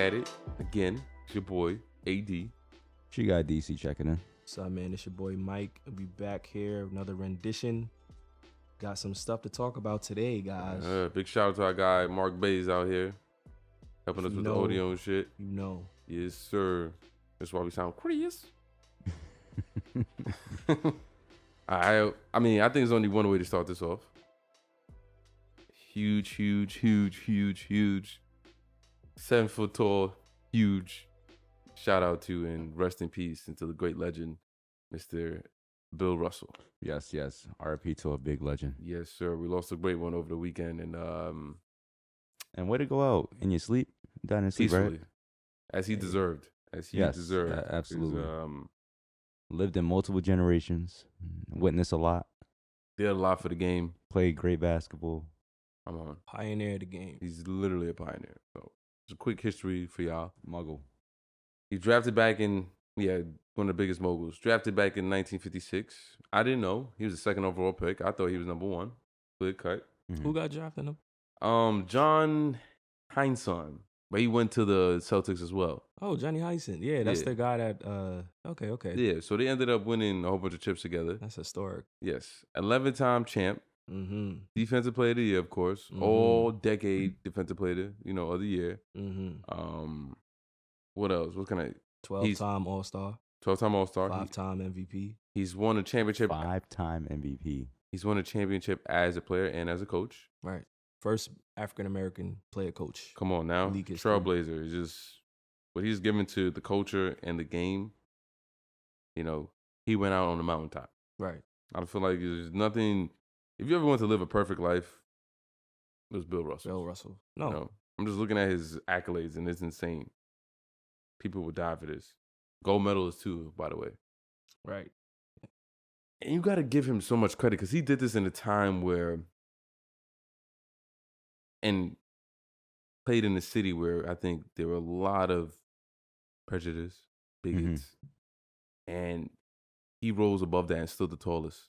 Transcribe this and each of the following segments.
at it again. It's your boy, AD. She got DC checking in. What's up, man? It's your boy Mike. I'll be back here, another rendition. Got some stuff to talk about today, guys. Big shout out to our guy, Mark Bays out here. Helping us with the audio and shit. You know. Yes, sir. That's why we sound Chris. I mean, I think there's only one way to start this off. Huge. 7 foot tall, huge. Shout out to and rest in peace into the great legend, Mr. Bill Russell. Yes. RIP to a big legend. Yes, sir. We lost a great one over the weekend, and way to go out in your sleep, down in sleep, peacefully, right? as he deserved. Absolutely. Lived in multiple generations, witnessed a lot, Did a lot for the game. played great basketball. Come on, Pioneer the game. he's literally a pioneer. So, it's a quick history for y'all. Muggle. He drafted back in, one of the biggest moguls. Drafted back in 1956. I didn't know. He was the second overall pick. I thought he was number 1. Clear cut. Mm-hmm. Who got drafted him? John Heinsohn. But he went to the Celtics as well. Oh, Johnny Heisen. Yeah, that's Yeah. the guy that, okay. Yeah, so they ended up winning a whole bunch of chips together. That's historic. Yes. 11-time champ. Mm-hmm. Defensive player of the year, of course. Mhm. All decade defensive player, of the year. Mm-hmm. What else? What can I? 12-time All-Star. 12-time All-Star. 5-time MVP. He's won a championship. 5-time MVP. He's won a championship as a player and as a coach. Right. First African-American player coach. Come on now. League history. Trailblazer. It's just what he's given to the culture and the game. He went out on the mountaintop. Right. I feel like there's nothing. If you ever want to live a perfect life, it was Bill Russell. Bill Russell. No. I'm just looking at his accolades, and it's insane. People would die for this. Gold medalist too, by the way. Right. And you got to give him so much credit because he did this in a time where, and played in a city where I think there were a lot of prejudice, bigots, and he rose above that and stood the tallest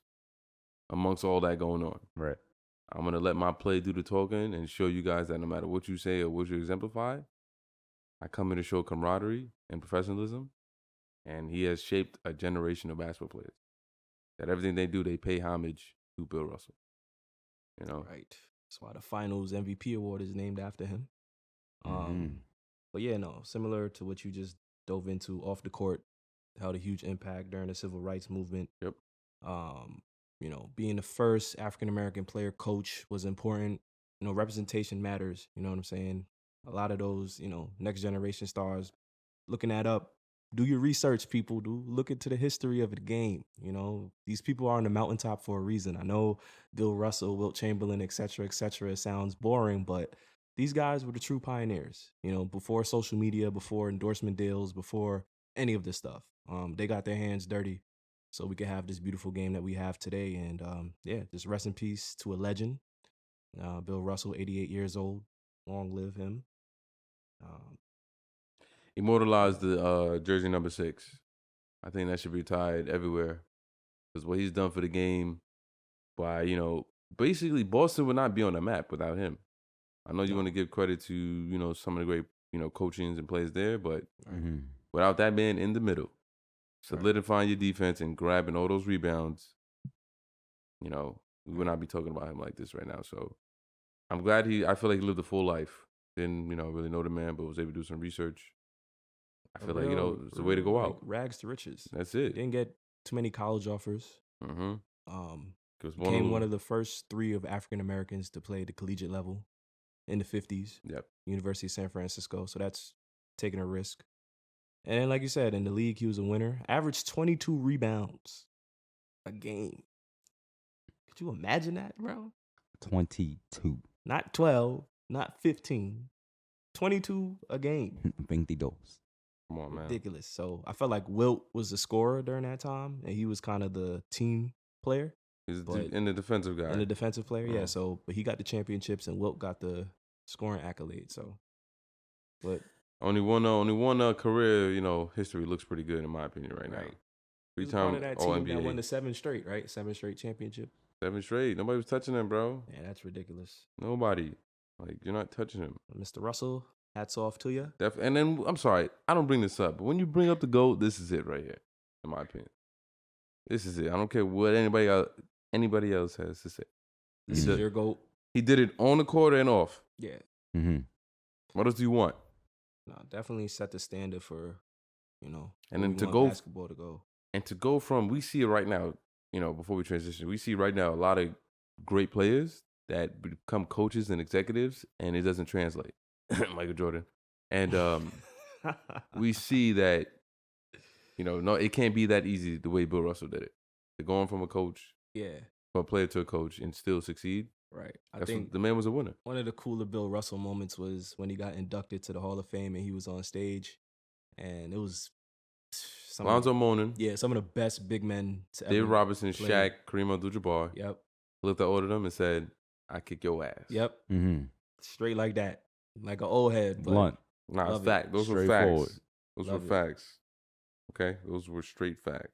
amongst all that going on. Right. I'm going to let my play do the talking and show you guys that no matter what you say or what you exemplify, I come in to show camaraderie and professionalism, and he has shaped a generation of basketball players. That everything they do, they pay homage to Bill Russell. Right. That's why the Finals MVP award is named after him. Mhm. But yeah, no, similar to what you just dove into off the court, held a huge impact during the civil rights movement. Yep. Being the first African-American player coach was important. Representation matters. You know what I'm saying? A lot of those, next generation stars, looking that up. Do your research, people. Look into the history of the game. These people are on the mountaintop for a reason. I know Bill Russell, Wilt Chamberlain, et cetera, it sounds boring, but these guys were the true pioneers. Before social media, before endorsement deals, before any of this stuff. They got their hands dirty so we could have this beautiful game that we have today. And just rest in peace to a legend. Bill Russell, 88 years old. Long live him. Immortalized the jersey number 6. I think that should be tied everywhere. Because what he's done for the game by, basically Boston would not be on the map without him. I know you want to give credit to, some of the great, coachings and plays there, but without that man in the middle, solidifying your defense and grabbing all those rebounds, we would not be talking about him like this right now. So I'm glad I feel like he lived a full life. Didn't, really know the man, but was able to do some research. I feel like, it's the way to go out. Rags to riches. That's it. Didn't get too many college offers. Mm-hmm. Became one of the first 3 of African Americans to play the collegiate level in the 50s. Yep. University of San Francisco. So that's taking a risk. And like you said, in the league, he was a winner. Averaged 22 rebounds a game. Could you imagine that, bro? 22. Not 12, not 15. 22 a game. 22. Come on, man. Ridiculous. So I felt like Wilt was the scorer during that time, and he was kind of the team player. He's in the defensive guy. And the defensive player, yeah. So, but he got the championships, and Wilt got the scoring accolade. So, but only one career, history looks pretty good in my opinion right now. 3-time All NBA. That won the 7 straight, right? 7 straight championship. 7 straight. Nobody was touching him, bro. Yeah, that's ridiculous. Nobody. Like, you're not touching him. Mr. Russell, Hats off to you. And then I'm sorry, I don't bring this up, but when you bring up the GOAT, this is it right here, in my opinion. This is it. I don't care what anybody else has to say. This is your GOAT. He did it on the court and off. Yeah. Mm-hmm. What else do you want? No, definitely set the standard for, and then basketball to go. And to go from, we see it right now, before we transition, we see right now a lot of great players that become coaches and executives, and it doesn't translate. Michael Jordan. And we see that, no, it can't be that easy the way Bill Russell did it. To going from a coach, from a player to a coach and still succeed. Right. I think the man was a winner. One of the cooler Bill Russell moments was when he got inducted to the Hall of Fame and he was on stage, and it was Lonzo Mourning. Yeah, some of the best big men to ever David Robinson, play. Shaq, Kareem Abdul-Jabbar. Yep. Looked at all of them and said, "I kick your ass." Yep. Mm-hmm. Straight like that, like an old head. Blunt. Nah, it's fact. Those were facts. Those were facts. Okay, those were straight facts.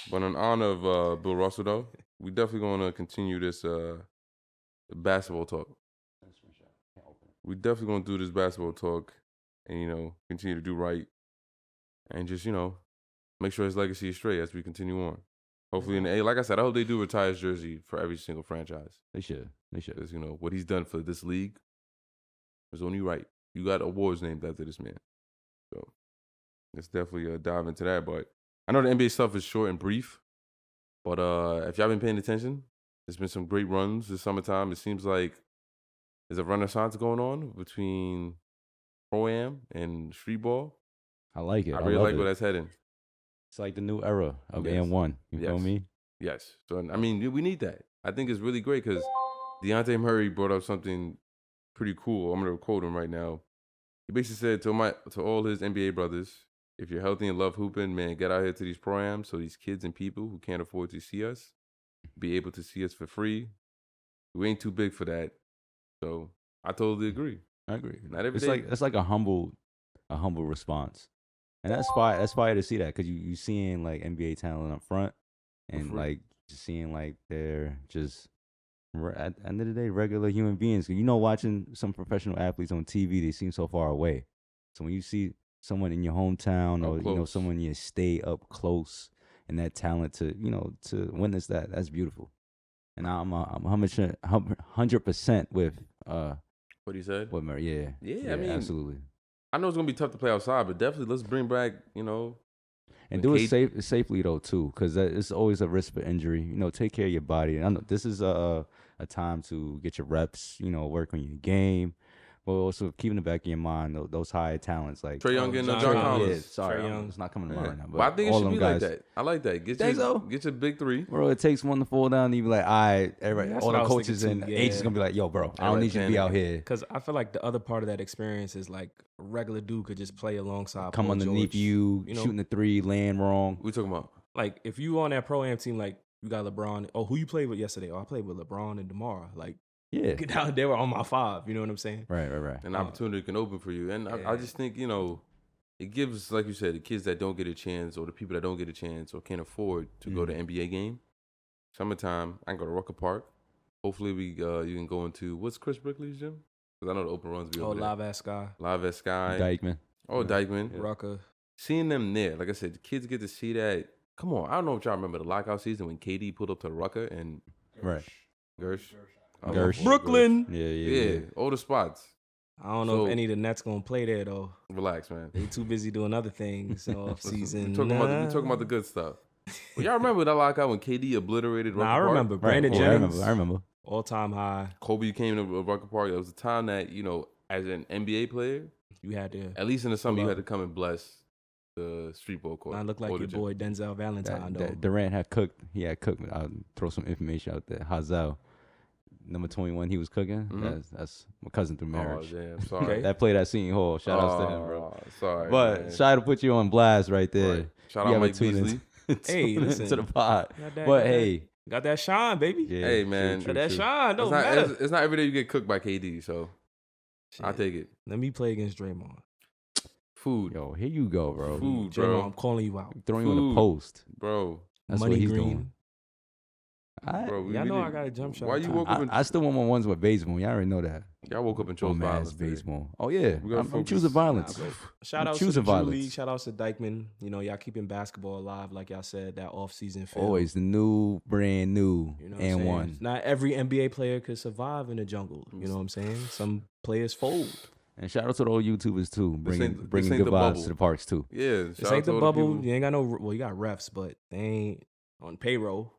But in honor of Bill Russell, though, we definitely going to continue this basketball talk. We definitely going to do this basketball talk and, continue to do right. And just, make sure his legacy is straight as we continue on. Hopefully, like I said, I hope they do retire his jersey for every single franchise. They should. Because, what he's done for this league is only right. You got awards named after this man. So, let's definitely dive into that. But I know the NBA stuff is short and brief. But if y'all been paying attention, there's been some great runs this summertime. It seems like there's a renaissance going on between Pro-Am and street ball. I like it. I really like where that's heading. It's like the new era of N1. You feel me? Yes. So, I mean, we need that. I think it's really great because Dejounte Murray brought up something pretty cool. I'm going to quote him right now. He basically said to all his NBA brothers, if you're healthy and love hooping, man, get out here to these pro-ams so these kids and people who can't afford to see us be able to see us for free. We ain't too big for that. So I totally agree. I agree. Not every day. It's like a humble response. And that's fire to see that because you seeing like NBA talent up front and like just seeing like they're just at the end of the day regular human beings. Watching some professional athletes on TV, they seem so far away. So when you see someone in your hometown or someone in your state up close and that talent to witness that's beautiful. And I'm 100% with what he said. With Murray, yeah. I mean, absolutely. I know it's gonna be tough to play outside, but definitely let's bring back, and do it safely though too, because it's always a risk for injury. Take care of your body. I know this is a time to get your reps. Work on your game, but also keep in the back of your mind those high talents like Trae Young and John Collins. Yeah, sorry, it's not coming to mind right now. But I think it should be like that. I like that. Get your big three, bro. It takes one to fall down, and you be like, all right, everybody, all the coaches and agents gonna be like, yo, bro, I don't need you to be out here. Because I feel like the other part of that experience is like a regular dude could just play alongside. Come Paul underneath George, you, shooting the three, laying wrong. We talking about like if you on that Pro-Am team, like you got LeBron. Oh, who you played with yesterday? Oh, I played with LeBron and DeMar. Like. Yeah, get out there on my 5. You know what I'm saying? Right. An opportunity can open for you, and I just think it gives, like you said, the kids that don't get a chance or the people that don't get a chance or can't afford to go to NBA game. Summertime, I can go to Rucker Park. Hopefully, you can go into what's Chris Brickley's gym? Because I know the open runs be over there. Live at Sky. Live at Sky. Dykeman. Oh, Dykeman. Rucker. Seeing them there, like I said, the kids get to see that. Come on, I don't know if y'all remember the lockout season when KD pulled up to Rucker and Gersh. Brooklyn. Yeah. All the spots. I don't know if any of the Nets gonna play there though. Relax, man. They too busy doing other things off season. We're talking about the good stuff. Well, y'all remember that lockout when KD obliterated Rucker Park? I remember. Brandon Jennings. I remember. All time high. Kobe came to Rucker Park. It was a time that as an NBA player, you had to at least in the summer you had to come and bless the street ball court. I look like your boy Denzel Valentine though. Durant had cooked. He had cooked. I'll throw some information out there. Hazel. Number 21, he was cooking. Mm-hmm. That's my cousin through marriage. Oh, damn. Sorry. That played at Seton Hall. Shout out to him, bro. Sorry. But man. Shout out to put you on blast right there. Right. Shout out Mike Beasley. Hey, listen. To the pod. Hey. Got that shine, baby. Yeah, hey, man. True. That shine don't matter. It's not every day you get cooked by KD, so I'll take it. Let me play against Draymond. Food. Yo, here you go, bro. Food, Draymond, I'm calling you out. Throwing you in the post. Bro. That's Money what he's green. doing. Bro, y'all know I got a jump shot. Why you woke up? I still want my ones with baseball. Y'all already know that. Y'all woke up and chose violence. Baseball. Oh yeah, gotta I'm focus. choosing violence. Shout out to choosing the Drew violence. League. Shout out to Dykeman. You know, y'all keeping basketball alive, like y'all said. That off-season film. Always the new, brand new, You know what I'm and saying? one. Not every NBA player could survive in the jungle. You know what I'm saying? Some players fold. And shout out to the old YouTubers too, bringing ain't good the vibes bubble. to the parks too. Yeah, This ain't the bubble. You ain't got no. Well, you got refs, but they ain't on payroll.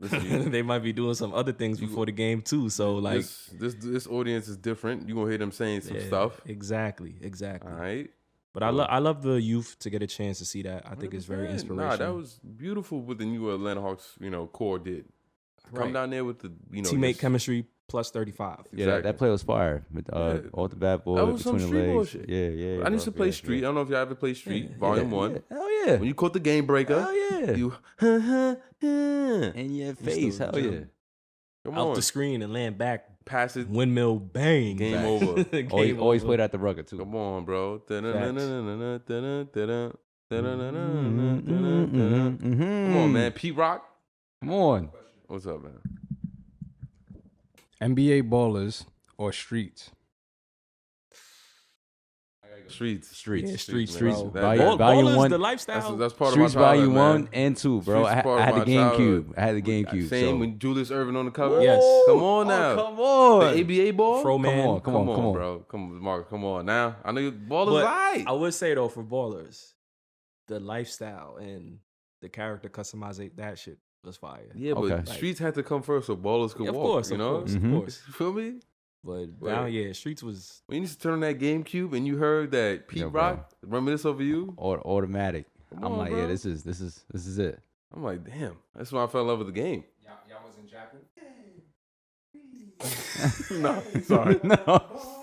They might be doing some other things before the game too. So like this audience is different. You gonna hear them saying some stuff. Exactly. All right. But I love the youth to get a chance to see that. I think it's very 100%. inspirational. Nah, that was beautiful what the new Atlanta Hawks, core did. Come Right. down there with the, teammate chemistry plus 35. Yeah, that play was fire. With, all the bad boy That was some between the street legs. bullshit. Yeah. I used to play Street. I don't know if y'all ever played Street, Volume 1. Yeah. Hell yeah. When you caught the game breaker, Hell yeah. you In your face. still Hell yeah. come Out on, the screen and land back. pass it. Windmill bang. Game back. over. Game Always over. played at the rugged too. Come on, bro. Come Come on, man. Pete Rock. Come on. What's up, man? NBA ballers or streets? Streets. Yeah, streets, man. bro. That- Volume Ballers, one. the lifestyle. That's part Streets of my childhood, Volume man. 1 and 2, bro. Streets I part of had the my GameCube. childhood. I had the GameCube. Same so. when Julius Erving on the cover. Yes. Come on now. Come on. The ABA ball. Fro man. Come on. bro. Come on, Mark. Come on now. I know your ball is But right. I would say though, for ballers, the lifestyle and the character customization, that shit was fire. Yeah, but Okay. streets had to come first so ballers could Of walk. course, you of know, course, Mhm. of course. You feel me? But Wait. down, yeah, streets was. When you used to turn on that GameCube and you heard that Pete Yo, bro. Rock reminisce over you, Automatic. Come I'm on, like, bro. yeah, this is it. I'm like, damn. That's when I fell in love with the game. Y'all wasn't japping? No, sorry. No.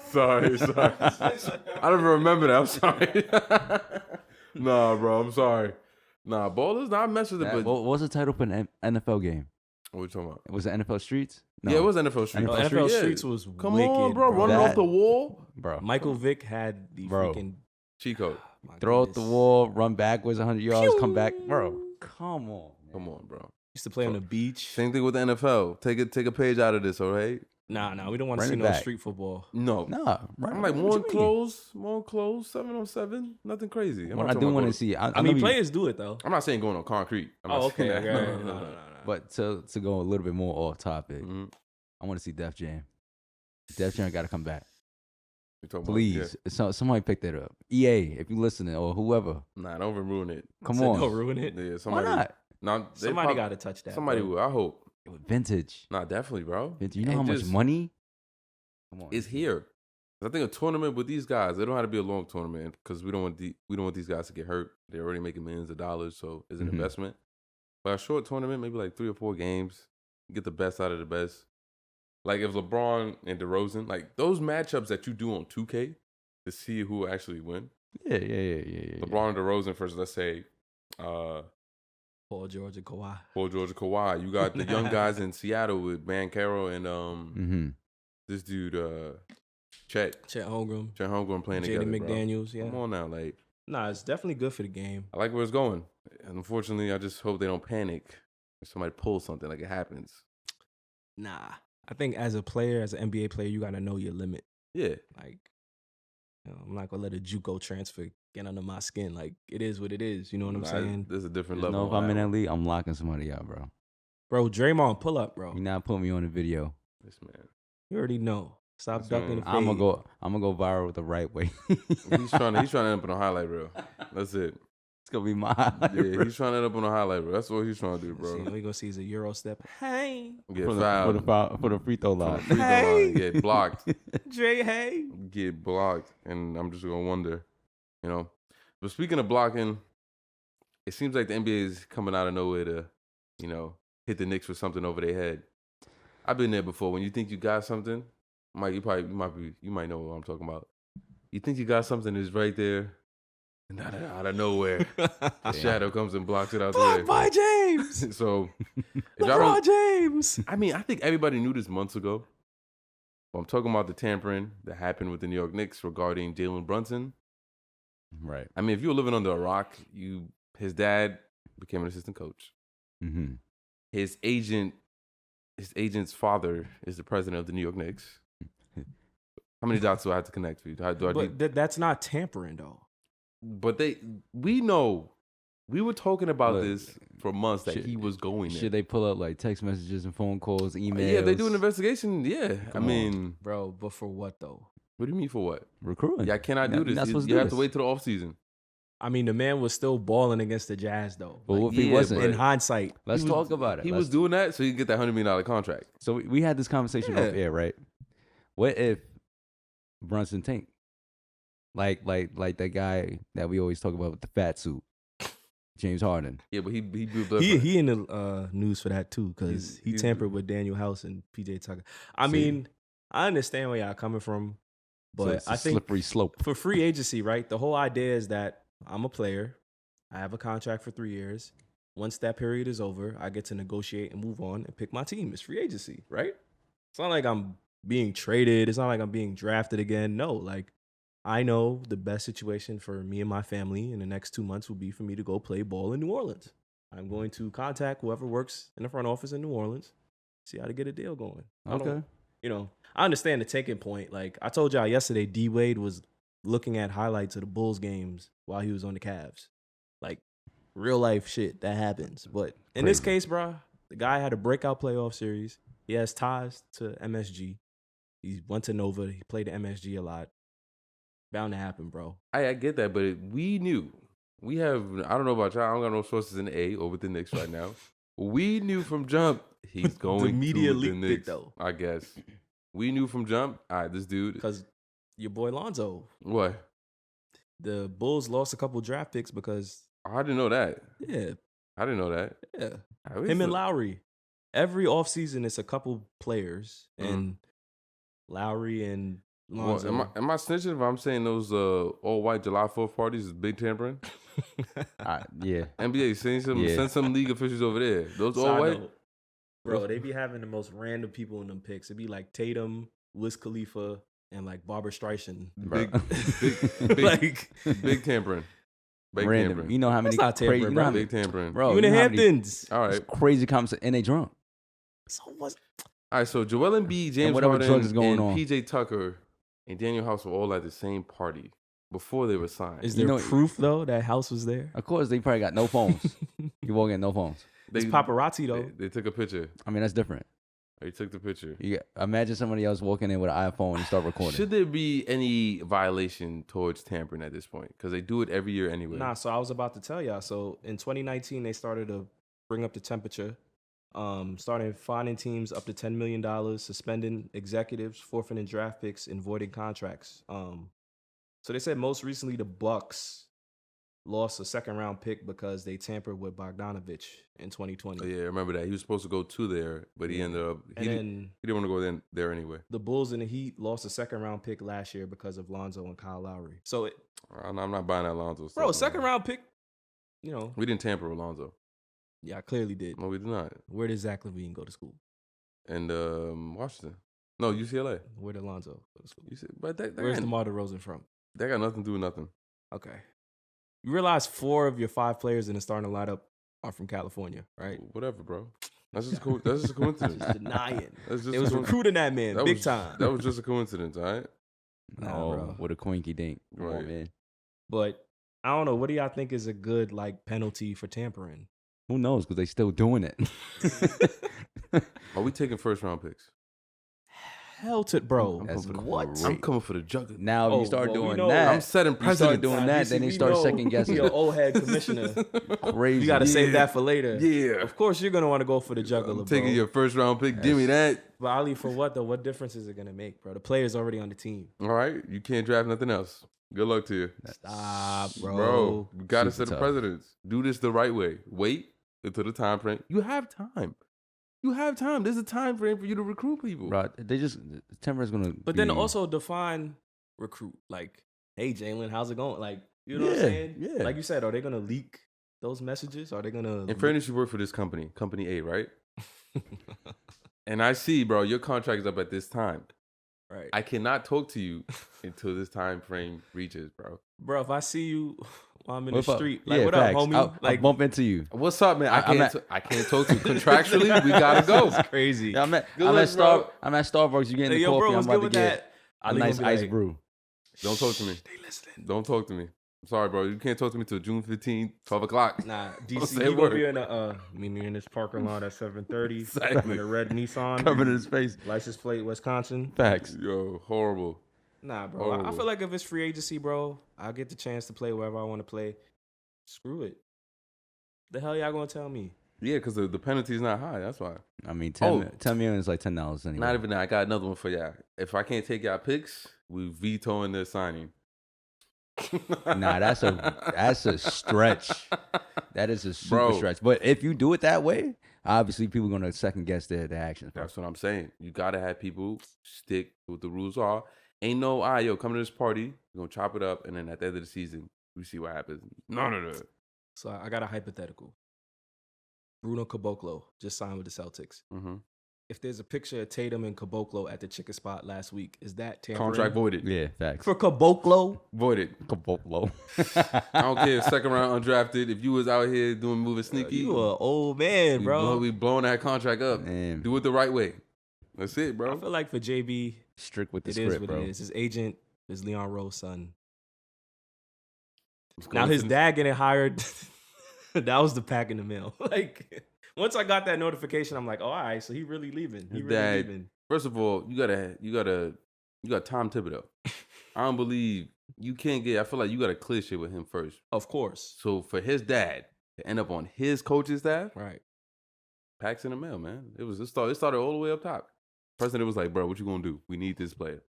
Sorry. I don't even remember that. I'm sorry. Nah, bro. I'm sorry. Nah, ballers. Nah, I mess with it, but What was the title for an NFL game? what you talking about? Was it NFL Streets? No. Yeah, it was NFL Street. NFL NFL Yeah. Streets was Come wicked, on, bro. Running That- off the wall. Bro. Michael Vick had the Bro. freaking Cheat code. my Throw out the goodness. wall, run backwards 100 yards, come back. Bro, come on. Come on, bro. Used to play on the beach. Same thing with the NFL. Take a page out of this, all right? Nah, we don't want to Bring see it no back. street football. No. Nah, right. I'm like, what more you mean? clothes, 7-on-7, nothing crazy. I'm What not I talking do about want to going- see, I mean, players do it though. I'm not saying going on concrete. I'm Oh, not okay. saying that. okay. No. but to go a little bit more off topic, Mhm. I want to see Def Jam. Def Jam got to come back. You talking about- Please. Somebody pick that up. EA, if you listening, or whoever. yeah. Nah, don't even ruin it. Come Said on. Don't ruin it. Yeah, Why somebody. not? Nah, Somebody got to touch that. Somebody bro. will. I hope. Vintage. Nah, definitely, bro. You know And how much just- money? Come on. It's here. I think a tournament with these guys, they don't have to be a long tournament because we don't want these guys to get hurt. They're already making millions of dollars, so it's an Mhm. investment. But a short tournament, maybe like 3 or 4 games, get the best out of the best. Like if LeBron and DeRozan, like those matchups that you do on 2K to see who will actually win. Yeah. LeBron and DeRozan versus, let's say, Paul George and Kawhi. Paul George and Kawhi. You got the young guys in Seattle with Bankero and Mm-hmm. this dude Chet Holmgren, Holmgren playing Jaden together. McDaniels. Bro. Yeah. Come on now, like Nah, it's definitely good for the game. I like where it's going. And unfortunately, I just hope they don't panic if somebody pulls something like it happens. Nah, I think as a player, as an NBA player, you gotta know your limit. Yeah, Like, I'm not gonna let a JUCO transfer get under my skin. Like, it is what it is. You know what I'm saying? There's a different You level. know, if on I'm in that that one. league, I'm locking somebody out, bro. Bro, Draymond, pull up, bro. You not put me on the video. This man, You already know. Stop That's ducking. right. The I'm fade. gonna go viral the right way. he's trying to end up on a highlight reel. That's it. It's gonna be my Yeah, he's trying to end up on a highlight reel. That's what he's trying to do, See, bro. we gonna see is a Euro step. Hey, Get for fouled the free throw from line. the free throw line, get blocked, Dre. Hey. get blocked, and I'm just gonna wonder, you know. But speaking of blocking, it seems like the NBA is coming out of nowhere to, you know, hit the Knicks with something over their head. I've been there before. When you think you got something, Mike, you might know what I'm talking about. You think you got something that's right there, and out of nowhere, the shadow comes and blocks it out the Blocked way. by James. So, if y'all LeBron don't, James. I mean, I think everybody knew this months ago. But I'm talking about the tampering that happened with the New York Knicks regarding Jalen Brunson. Right. I mean, if you were living under a rock, his dad became an assistant coach. Mm-hmm. His agent his agent's father is the president of the New York Knicks. How many dots do I have to connect for you? But that's not tampering, though. But we know. We were talking about Look, this for months that he was going there. Should they pull up like text messages and phone calls, emails? Yeah, they do an investigation. Yeah, Come I mean, Bro, but for what, though? what do you mean for what? Recruiting. Yeah, I cannot do this. Not supposed You do have to this. wait till the off season. I mean, the man was still balling against the Jazz, though. But Like, what if he yeah, wasn't? in hindsight. Let's He was- talk about it. He was doing that so he could get that $100 million contract. So we had this conversation Yeah. off air, right? What if Brunson Tank, like that guy that we always talk about with the fat suit, James Harden? Yeah, but he He in the news for that, too, because he He's- tampered with Daniel House and PJ Tucker. I See? mean, I understand where y'all coming from, So but it's a I think slippery slope. for free agency, right, the whole idea is that I'm a player. I have a contract for 3 years. Once that period is over, I get to negotiate and move on and pick my team. It's free agency, right? It's not like I'm being traded. It's not like I'm being drafted again. No, like I know the best situation for me and my family in the next 2 months will be for me to go play ball in New Orleans. I'm going to contact whoever works in the front office in New Orleans, see how to get a deal going. I don't- Okay. You know, I understand the taking point. Like I told y'all yesterday, D Wade was looking at highlights of the Bulls games while he was on the Cavs. Like real life shit that happens. But in this case, bro, the guy had a breakout playoff series. He has ties to MSG. He went to Nova. He played the MSG a lot. Bound to happen, bro. I get that, but we knew. We have, I don't know about y'all. I don't got no sources in the A or with the Knicks right now. We knew from jump he's going media to the leaked it, Knicks, though. I guess. We knew from jump, all right, this dude. Because your boy Lonzo, What? the Bulls lost a couple draft picks because, Oh, I didn't know that. yeah, I didn't know that. yeah. I wish Him and so- Lowry. Every offseason, it's a couple players, Mm-hmm. and Lowry and Well, Lonzo. am I snitching if I'm saying those all white July 4th parties is big tampering? Yeah. NBA, Yeah. send some league officials over there. Those all Side white? note, bro, they be having the most random people in them picks. It'd be like Tatum, Wiz Khalifa, and like Barbara Streisand. Big, Bro. big, Like, big tampering. Big Random. tampering. You know how many That's not tampering, you know bro. how many- Big tampering. bro, you in the know how many Hamptons. All right. crazy comments and they drunk. So what's All right, so Joel Embiid, James whatever Harden, drugs is going and on. PJ Tucker and Daniel House were all at the same party before they were signed. is You there know- proof though that House was there? Of course, they probably got no phones. You walk in, no phones. It's paparazzi though. They took a picture. I mean, that's different. They took the picture. Imagine somebody else walking in with an iPhone and start recording. Should there be any violation towards tampering at this point? Because they do it every year anyway. Nah, so I was about to tell y'all. So in 2019, they started to bring up the temperature, starting fining teams up to $10 million, suspending executives, forfeiting draft picks, and voiding contracts. So they said most recently the Bucks lost a second-round pick because they tampered with Bogdanovich in 2020. Oh, yeah, I remember that. He was supposed to go to there, but he ended up And then he didn't want to go there anyway. the Bulls and the Heat lost a second-round pick last year because of Lonzo and Kyle Lowry. So, I'm not buying that Lonzo stuff. bro, man. second-round pick, you know, We didn't tamper with Lonzo. yeah, I clearly did. No, we did not. Where did Zach LaVine go to school? And Washington. No, UCLA. Where did Lonzo go to school? You said, but that Where's got, DeMar DeRozan from? that got nothing to do with nothing. Okay. You realize 4 of your 5 players in the starting lineup are from California, right? Whatever, bro. That's just that's just a coincidence. Just denying. That's just They a was coin- recruiting that man that big was- time. That was just a coincidence, all right? Nah, Oh, bro. what a coinky dink. Come on, Right. man. But I don't know. What do y'all think is a good like penalty for tampering? Who knows? Because they still doing it. Are we taking first round picks? Hell to bro. That's What? I'm coming for the juggernaut. Now, if Oh, you start well, we doing know- that, I'm setting you start precedent. doing Nah, that, DC, then they we start know second guessing. You're an old head commissioner. Crazy. You got to save Yeah. that for later. Yeah. Of course, you're gonna want to go for the juggler, I'm taking bro. your first round pick. Give me that. But Ali, for what though? What difference is it gonna make, bro? The player's already on the team. All right. You can't draft nothing else. Good luck to you. Stop, bro. Bro, you got to Super set the tough. precedence. Do this the right way. Wait until the time frame. You have time. You have time. There's a time frame for you to recruit people. Bro, they just Timber is gonna. But then also define recruit. Like, hey, Jalen, how's it going? Like, you know what I'm Yeah, saying? yeah. Like you said, are they gonna leak those messages? Are they gonna? In fairness, you work for this company, Company A, right? And I see, bro, your contract is up at this time. right, I cannot talk to you until this time frame reaches, bro. bro. If I see you while I'm in the What up? street. Like, Yeah, what facts. up, homie? I'll Like, bump into you. What's up, man? I I'm can't talk to you. Contractually, we gotta go. that's crazy. Yeah, I'm at Good luck, bro. I'm at Starbucks. You getting Hey, the yo, coffee? bro, I'm what's about good to with get that? a Ali nice gonna be ice like, brew. Don't talk to me. They listening. Don't talk to me. I'm sorry, bro. You can't talk to me till June 15th, 12 o'clock. Nah, Don't DC, say he a gonna word. be in in this parking lot at 7:30 Exactly. in a red Nissan, Covered in his face. license plate Wisconsin. Facts. Yo, horrible. Nah, bro. I Horrible. feel like if it's free agency, bro, I'll get the chance to play wherever I want to play. Screw it. The hell y'all gonna tell me? Yeah, because the penalty's not high. That's why. I mean, Oh. 10 million is like $10 anyway. Not even that. I got another one for y'all. If I can't take y'all picks, we vetoing their signing. Nah, that's a stretch. That is a super Bro. stretch. But if you do it that way, obviously people are gonna second guess their actions. That's what I'm saying. You gotta have people stick to what the rules are. Ain't no, all right, yo, come to this party. We're gonna chop it up, and then at the end of the season, we see what happens. None of that. So I got a hypothetical. Bruno Caboclo just signed with the Celtics. Mm-hmm. If there's a picture of Tatum and Caboclo at the chicken spot last week, is that tampering? Contract voided. Yeah, facts. For Caboclo? Voided. Caboclo. I don't care if second round undrafted. If you was out here doing moving sneaky, You an old man, bro. we blowing that contract up. Man. Do it the right way. That's it, I bro. feel like for JB, Strict with the it is script, what bro. it is. His agent is Leon Rowe's son. Let's go Now into his this- dad getting hired, that was the pack in the mail. Like, once I got that notification, I'm like, oh, all right, so he really leaving. He His really dad- leaving. First of all, you got Tom Thibodeau. I don't believe you can't get. I feel like you got to clear shit with him first. Of course. So for his dad to end up on his coaching staff, Right. packs in the mail, man. It started all the way up top. President was like, bro, what you gonna do? We need this player.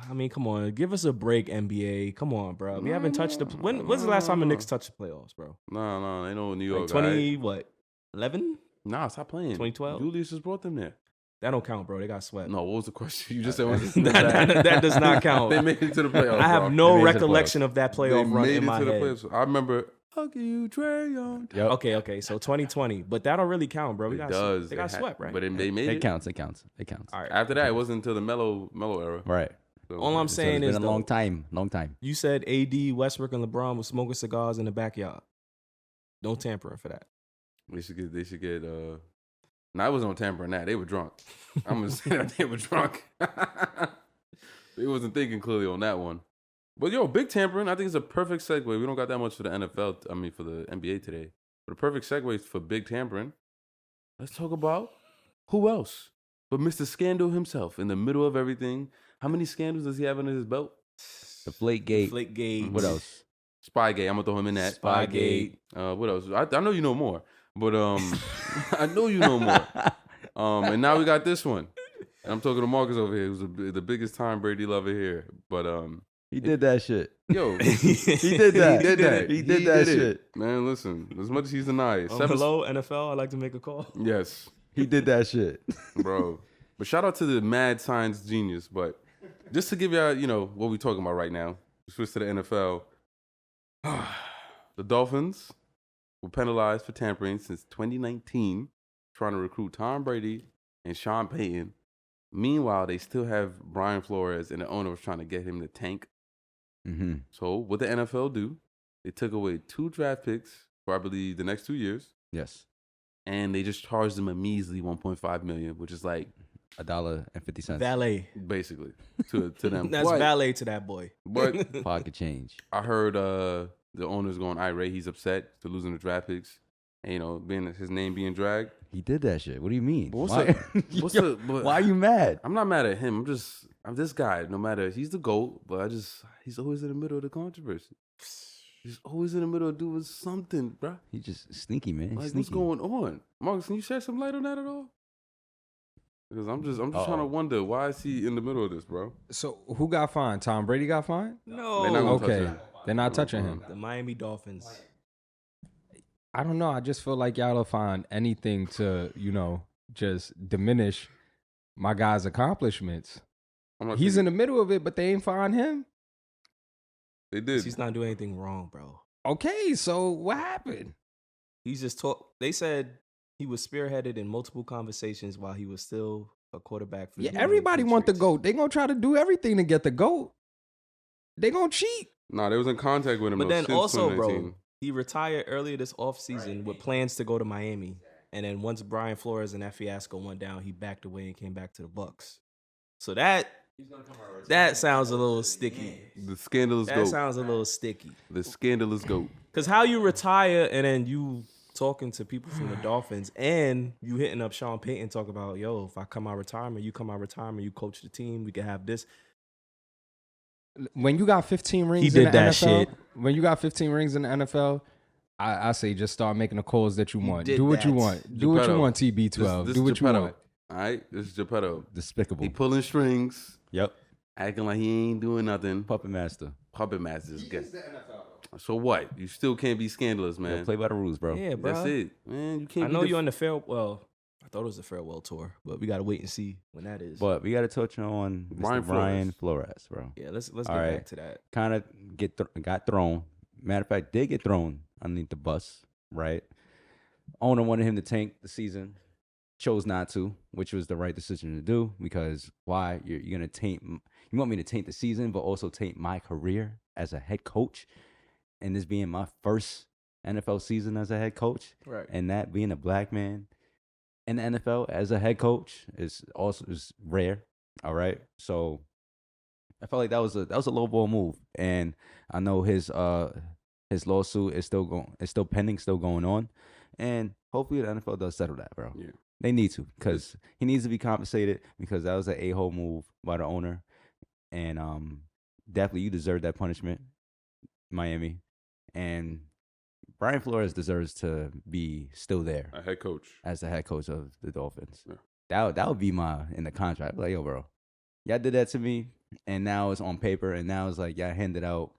I mean, come on. Give us a break, NBA. Come on, bro. We No, haven't touched the... When's the last time the Knicks touched the playoffs, bro? No, they know New York. Like 20, what, 11? Nah, stop playing. 2012? Julius just brought them there. That don't count, bro. They got swept. No, what was the question? You just said that does not count. They made it to the playoffs. I have bro. no They made it to the recollection of that They playoff run made in it my to the head. playoffs. I remember. Fuck you, Trae Young. Yep. Okay. So 2020. But that don't really count, bro. It They does. got swept, right? But they made it. It counts. It counts. All right. After that, it wasn't until the mellow era. Right. So, All I'm So saying it's is, been a long time. Long time. you said AD, Westbrook, and LeBron was smoking cigars in the backyard. No tampering for that. They should get. No, I wasn't on tampering that. They were drunk. I'm gonna say that they were drunk. They wasn't thinking clearly on that one. But yo, big tampering. I think it's a perfect segue. We don't got that much for the NFL. I mean, for the NBA today. But a perfect segue for big tampering. Let's talk about who else but Mr. Scandal himself in the middle of everything. How many scandals does he have under his belt? The Flake Gate. Flakegate. What else? Spygate. I'm gonna throw him in that. Spygate. What else? I know you know more, but I know you know more. And now we got this one. And I'm talking to Marcus over here, who's the biggest Tom Brady lover here. But He did that shit. yo, He did that. He did that it. shit. Man, listen. As much as he's denied, Hello, NFL. I'd like to make a call. Yes, He did that shit. bro. But shout out to the mad science genius. But just to give y'all, what we talking about right now. Switch to the NFL. The Dolphins were penalized for tampering since 2019, trying to recruit Tom Brady and Sean Payton. Meanwhile, they still have Brian Flores, and the owner was trying to get him to tank. Mm-hmm. So what the NFL do, they took away 2 draft picks for, I believe, the next 2 years, Yes. and they just charged them a measly $1.5 million, which is like $1.50. Valet. basically to them. That's valet to that boy. But Pocket change. I heard the owner's going irate. He's upset to losing the draft picks. And, being his name being dragged. He did that shit. What do you mean? But what's Why, what's Yo, but why are you mad? I'm not mad at him. I'm this guy. No matter, he's the GOAT, but he's always in the middle of the controversy. He's always in the middle of doing something, bruh. He just sneaky, man. He's Like, sneaky. what's going on? Marcus, can you shed some light on that at all? Because I'm just trying to Uh-oh. wonder, why is he in the middle of this, bro? So who got fined? Tom Brady got fined? No. They're not gonna touch Okay, him. they're not touching him. The Miami Dolphins. I don't know. I just feel like y'all will find anything to, just diminish my guy's accomplishments. I'm not He's in saying- the middle of it, but they ain't find him. They did. He's not doing anything wrong, bro. Okay, so what happened? He's just They said he was spearheaded in multiple conversations while he was still a quarterback for the Yeah, New England everybody want the Patriots. GOAT. They gonna try to do everything to get the GOAT. They gonna cheat. Nah, they was in contact with him. But though, then since also, 2019. bro, he retired earlier this offseason with plans to go to Miami. And then once Brian Flores and that fiasco went down, he backed away and came back to the Bucks. So that sounds a little sticky. The scandalous That goat. sounds a little sticky. The scandalous goat. Because how you retire and then you talking to people from the Dolphins and you hitting up Sean Payton talking about, yo, if I come out retirement, you come out retirement, you coach the team, we can have this. When you got 15 rings He in did the that NFL, shit. when you got 15 rings in the NFL, I say just start making the calls that you want. did Do what you that. want. Do what you Geppetto. want, TB12. This Do what you Geppetto. want. All right, this is Geppetto. Despicable. He pulling strings, Yep. acting like he ain't doing nothing. Puppet master. Puppet masters. So what? You still can't be scandalous, Yo, man. play by the rules, bro. Yeah, bro. That's it, man. You can't. I be know the- you're on the farewell. I thought it was the farewell tour, but we got to wait and see when that is. But we got to touch on Mr. Brian Flores, bro. yeah, let's get All right. back to that. Kind of got thrown. Matter of fact, did get thrown underneath the bus, right? Owner wanted him to tank the season, chose not to, which was the right decision to do because why? You're gonna taint. You want me to taint the season, but also taint my career as a head coach, and this being my first NFL season as a head coach, Right. and that being a black man in the NFL as a head coach is rare. All right, so I felt like that was a low ball move, and I know his lawsuit is still pending, still going on, and hopefully the NFL does settle that, bro. Yeah. They need to because he needs to be compensated because that was an a-hole move by the owner, and definitely you deserve that punishment, Miami, and Brian Flores deserves to be still there a head coach. as the head coach of the Dolphins. Yeah. That would be my in the contract. Like, yo, bro, y'all did that to me, and now it's on paper, and now it's like y'all handed out,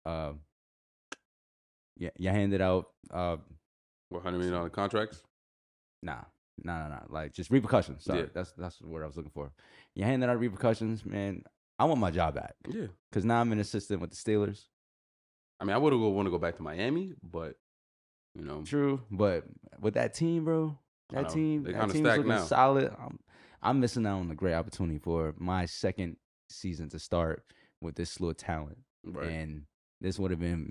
y'all handed out, What, $100 million contracts? nah, like just repercussions. Sorry, Yeah. that's the word I was looking for. You handed out repercussions, man. I want my job back Yeah. because now I'm an assistant with the Steelers. I mean, I would want to go back to Miami, but True, but with that team, bro, I know. that team, They that kinda team's stacked looking now. solid. I'm missing out on a great opportunity for my second season to start with this slew of talent, right. and this would have been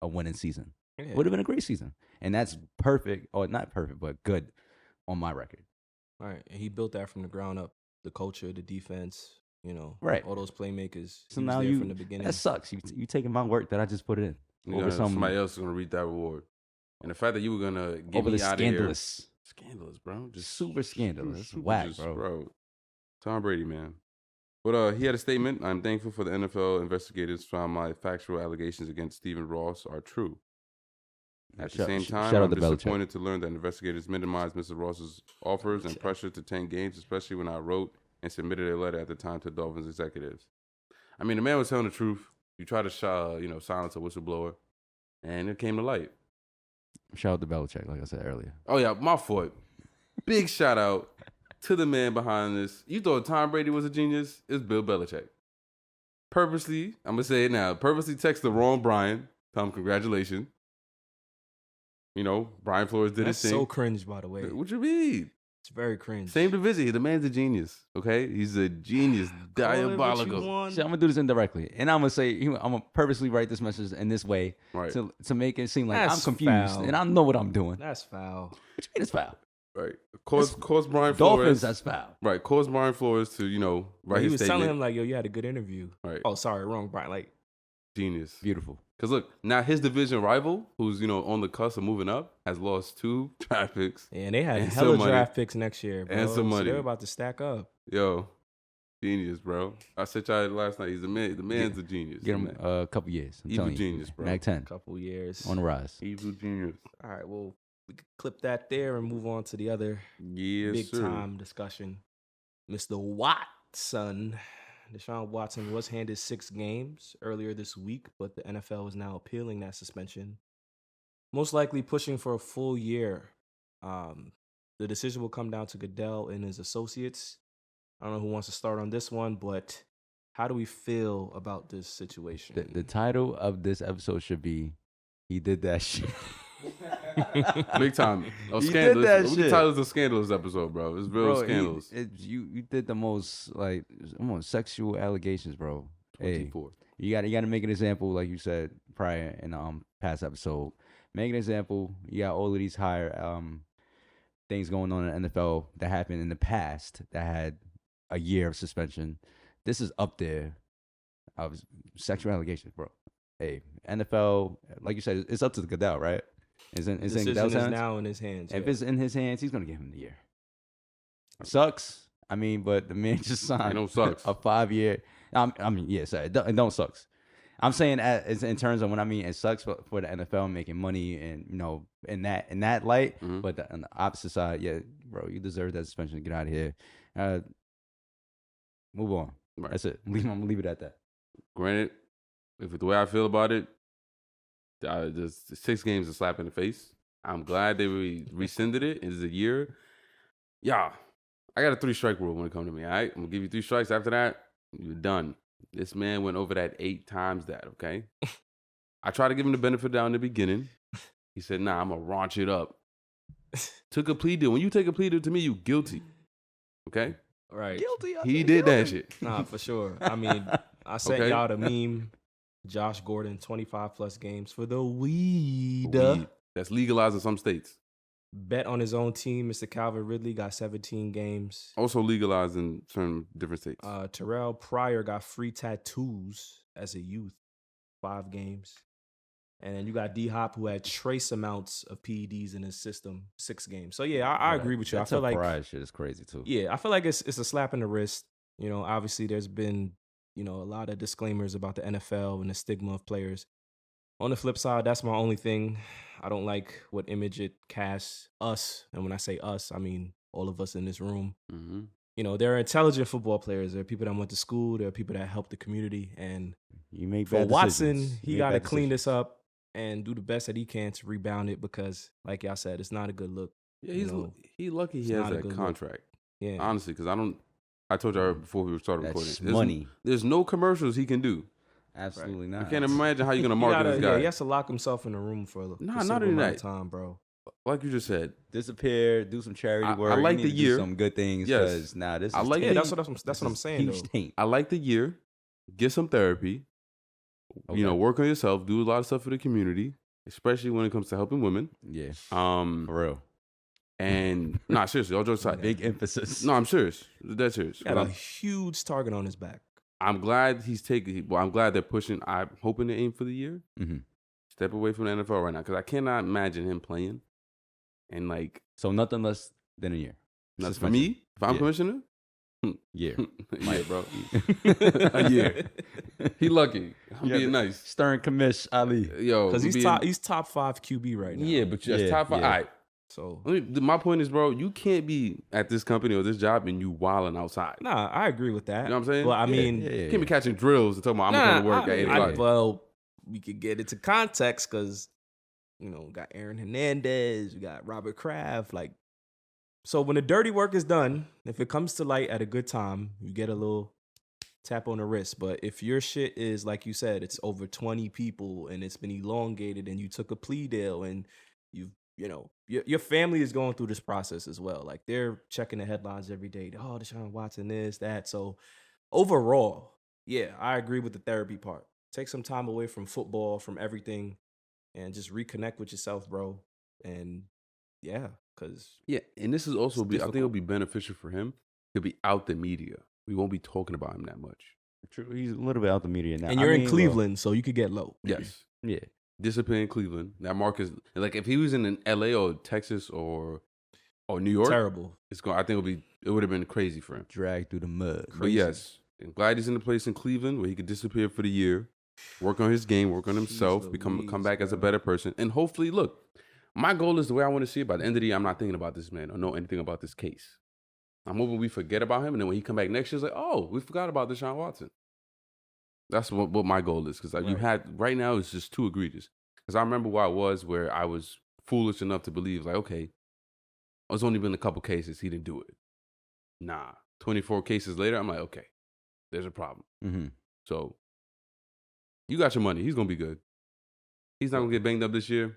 a winning season. Yeah. Would have been a great season, and that's perfect, or not perfect, but good on my record. All right. And he built that from the ground up. The culture, the defense, Right. all those playmakers. So He was now there from the beginning. that sucks. You taking my work that I just put in Somebody else is gonna reap that reward, and the fact that you were gonna get over me the out scandalous, of here, scandalous, bro, just super scandalous, super whack, just, bro. Tom Brady, man. But he had a statement. I'm thankful for the NFL investigators found my factual allegations against Stephen Ross are true. At the same time, shout out I'm to Belichick. disappointed to learn that investigators minimized Mr. Ross's offers and pressure to tank games, especially when I wrote and submitted a letter at the time to Dolphins executives. I mean, the man was telling the truth. You try to silence a whistleblower, and it came to light. Shout out to Belichick, like I said earlier. Oh yeah, my fault. Big shout out to the man behind this. You thought Tom Brady was a genius? It's Bill Belichick. Purposely, I'm gonna say it now. Purposely text the wrong Brian. Tell him congratulations. Brian Flores did That's his thing. so cringe, by the way. What you mean? It's very cringe. Same division. The man's a genius. Okay, he's a genius. Call it what you Diabolical. want. See, I'm gonna do this indirectly, and I'm gonna say I'm gonna purposely write this message in this way Right. to make it seem like That's I'm confused foul. and I know what I'm doing. That's foul. What you mean it's foul? Right. Cause Brian Dolphins, Flores. that's foul. Right. Cause Brian Flores to write He his was statement. telling him like, yo, you had a good interview. Right. Oh, sorry, wrong, Brian. Like, Genius. Beautiful. Because look, now his division rival, who's on the cusp of moving up, has lost 2 draft picks. and they had And hella some money. draft picks next year, bro. And some So money. they're about to stack up. Yo, genius, bro. I said y'all last night. He's a man. The man's a genius. Get him Man. a couple years. I'm Evil telling you. genius, bro. Mag 10 Couple years. on the rise. Evil genius. All right, well, we could clip that there and move on to the other Yes, big sir. time discussion. Mr. Watson. Deshaun Watson was handed 6 games earlier this week, but the NFL is now appealing that suspension. Most likely pushing for a full year. The decision will come down to Goodell and his associates. I don't know who wants to start on this one, but how do we feel about this situation? The title of this episode should be "He Did That Shit." Big time. Oh, You did scandalous. that We shit. can title this a scandalous episode, bro. It's real Bro, scandalous. you did the most sexual allegations, bro. Hey, 24. You got to make an example, like you said prior in past episode. Make an example. You got all of these higher things going on in the NFL that happened in the past that had a year of suspension. This is up there of sexual allegations, bro. Hey, NFL, like you said, it's up to the Goodell, right? It's in Goodell's hands now in his hands. If it's in his hands, he's gonna give him the year. Sucks. I mean, but the man just signed It sucks. a 5-year. I mean, yeah, sorry, it don't sucks. I'm saying in terms of when I mean it sucks for the NFL making money and in that light. Mm-hmm. But on the opposite side, yeah, bro, you deserve that suspension. Get out of here. Move on. Right. That's it. I'm gonna leave it at that. Granted, if the way I feel about it, the 6 games a slap in the face. I'm glad they rescinded it. It's a year. Yeah, I got a 3-strike rule when it comes to me. All right, I'm gonna give you 3 strikes. After that, you're done. This man went over that 8 times. That okay. I tried to give him the benefit of the doubt in the beginning. He said, "Nah, I'm gonna raunch it up." Took a plea deal. When you take a plea deal to me, you guilty. Okay. Right. Guilty. He did that shit. Nah, for sure. I mean, I sent y'all the meme. Josh Gordon, 25+ games for the weed. That's legalized in some states. Bet on his own team. Mr. Calvin Ridley got 17 games. Also legalized in certain different states. Terrell Pryor got free tattoos as a youth, 5 games. And then you got D-Hop, who had trace amounts of PEDs in his system, 6 games. So, yeah, I agree with you. I feel like Pryor shit is crazy, too. Yeah, I feel like it's a slap in the wrist. Obviously there's been, a lot of disclaimers about the NFL and the stigma of players. On the flip side, that's my only thing. I don't like what image it casts us. And when I say us, I mean all of us in this room. Mm-hmm. There are intelligent football players. There are people that went to school. There are people that help the community. And you make for bad Watson, decisions. he got to clean this up and do the best that he can to rebound it because, like y'all said, it's not a good look. Yeah, he's lucky he has that contract. Yeah, honestly, because I told y'all before we started recording. Money. There's no commercials he can do. Absolutely right. not. I can't imagine how you're gonna market this guy. Yeah, he has to lock himself in a room for a not only that time, bro. Like you just said, disappear, do some charity work. I like the year, do some good things. Yes, this. I like. That's what I'm saying. I like the year. Get some therapy. Okay. Work on yourself. Do a lot of stuff for the community, especially when it comes to helping women. Yeah. For real. And seriously, all jokes aside, big emphasis. No, I'm serious. That's serious. Got a huge target on his back. I'm glad he's taking. Well, I'm glad they're pushing. I'm hoping to aim for the year. Mm-hmm. Step away from the NFL right now because I cannot imagine him playing. And so nothing less than a year. That's for me. If I'm commissioner, year, yeah, bro, a year. He lucky. I'm being nice. Stern commish Ali. Yo, because he's top 5 QB right now. Yeah, but that's top 5. Yeah. All right. So my point is, bro, you can't be at this company or this job and you wilding outside. Nah, I agree with that. You know what I'm saying? Well, I mean, you can't be catching drills and talking about I'm going to work at 8 o'clock. Well, we could get into context because, we got Aaron Hernandez, we got Robert Kraft. So when the dirty work is done, if it comes to light at a good time, you get a little tap on the wrist. But if your shit is, like you said, it's over 20 people and it's been elongated and you took a plea deal and your family is going through this process as well. Like they're checking the headlines every day. Oh, Deshaun Watson, this, that. So overall, yeah, I agree with the therapy part. Take some time away from football, from everything, and just reconnect with yourself, bro. And yeah, because and this is also I think it'll be beneficial for him. He'll be out the media. We won't be talking about him that much. True, he's a little bit out the media now. And you're in Cleveland, so you could get low. Yes. Yeah. Disappear in Cleveland. That market, if he was in LA or Texas or New York, terrible. I think it would have been crazy for him. Dragged through the mud. But yes, I'm glad he's in a place in Cleveland where he could disappear for the year, work on his game, work on himself, come back as a better person, and hopefully, look. My goal is the way I want to see it. By the end of the year, I'm not thinking about this man or know anything about this case. I'm hoping we forget about him, and then when he come back next year, it's like, oh, we forgot about Deshaun Watson. That's what my goal is, because you had right now it's just too egregious. Because I remember where I was foolish enough to believe, okay, it's only been a couple cases, he didn't do it. Nah, 24 cases later, I'm like, okay, there's a problem. Mm-hmm. So you got your money. He's gonna be good. He's not gonna get banged up this year.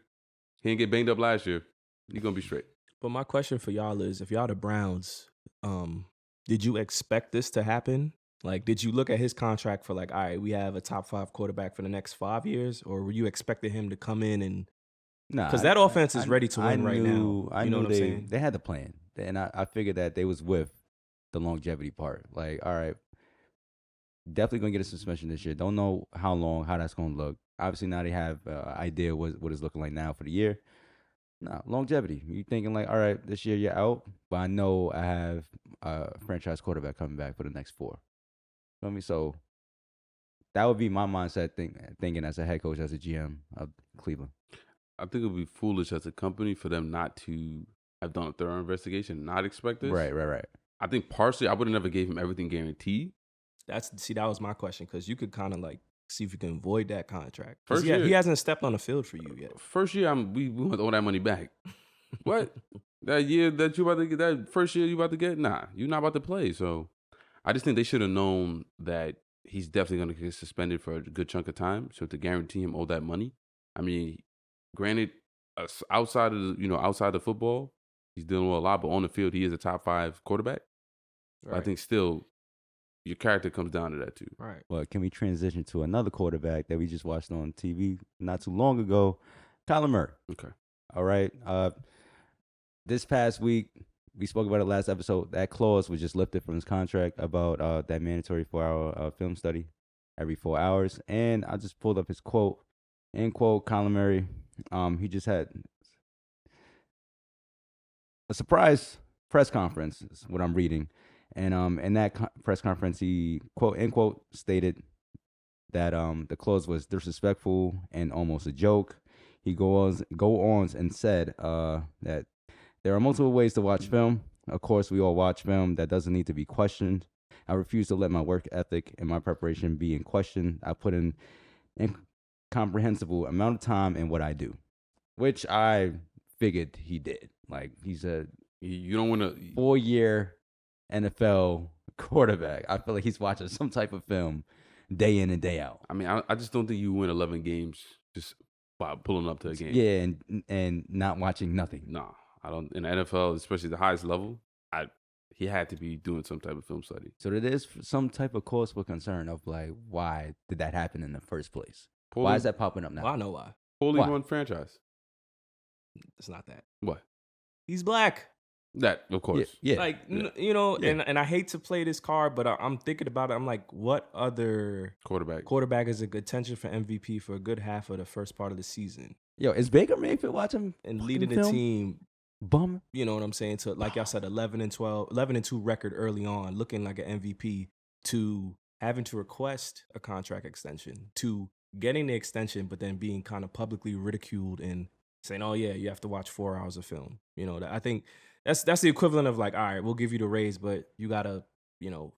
He didn't get banged up last year. He's gonna be straight. But my question for y'all is, if y'all the Browns, did you expect this to happen? Like, did you look at his contract for like, all right, we have a top 5 quarterback for the next 5 years, or were you expecting him to come in and Nah, because that offense is ready to I win right now. I You know knew what I'm saying? they had the plan, and I figured that they was with the longevity part. Like, all right, definitely gonna get a suspension this year. Don't know how long, how that's gonna look. Obviously, now they have idea what it's looking like now for the year. Nah, longevity. You thinking like, all right, this year you're out, but I know I have a franchise quarterback coming back for the next 4. Feel me? So that would be my mindset thinking as a head coach, as a GM of Cleveland. I think it would be foolish as a company for them not to have done a thorough investigation, not expect this. Right. I think partially I would have never gave him everything guaranteed. That was my question, because you could kind of like see if you can avoid that contract. First He year, he hasn't stepped on the field for you yet. first year we want all that money back. What? That year that you about to get, that first year you about to get? Nah, you're not about to play. So I just think they should have known that he's definitely going to get suspended for a good chunk of time. So to guarantee him all that money, I mean, granted, outside of outside of football, he's dealing with a lot, but on the field, he is a top 5 quarterback. Right. I think still your character comes down to that too. Right. Well, can we transition to another quarterback that we just watched on TV not too long ago? Kyler Murray. Okay. All right. This past week, we spoke about it last episode. That clause was just lifted from his contract about that mandatory 4-hour film study every 4 hours. And I just pulled up his quote. End quote, Kyler Murray. He just had a surprise press conference, is what I'm reading. And in that press conference, he, quote, end quote, stated that the clause was disrespectful and almost a joke. He go on and said that there are multiple ways to watch film. Of course, we all watch film. That doesn't need to be questioned. I refuse to let my work ethic and my preparation be in question. I put in incomprehensible amount of time in what I do, which I figured he did. Like, he's a You don't want to 4-year NFL quarterback. I feel like he's watching some type of film day in and day out. I mean, I just don't think you win 11 games just by pulling up to a game. Yeah, and not watching nothing. No, I don't. In the NFL, especially the highest level, he had to be doing some type of film study. So there is some type of cause for concern of like, why did that happen in the first place? Poorly, Why is that popping up now? Well, I know why. Poorly Why? run franchise. It's not that. What? He's black. That, of course. Yeah. Like, Yeah. and I hate to play this card, but I'm thinking about it. I'm like, what other Quarterback is in contention for MVP for a good half of the first part of the season Yo, is Baker Mayfield watching and fucking leading the film? team? Bum. You know what I'm saying? To, like y'all said, 11-2 record early on, looking like an MVP, to having to request a contract extension, to getting the extension, but then being kind of publicly ridiculed and saying, "Oh yeah, you have to watch 4 hours of film." You know, I think that's the equivalent of like, all right, we'll give you the raise, but you gotta,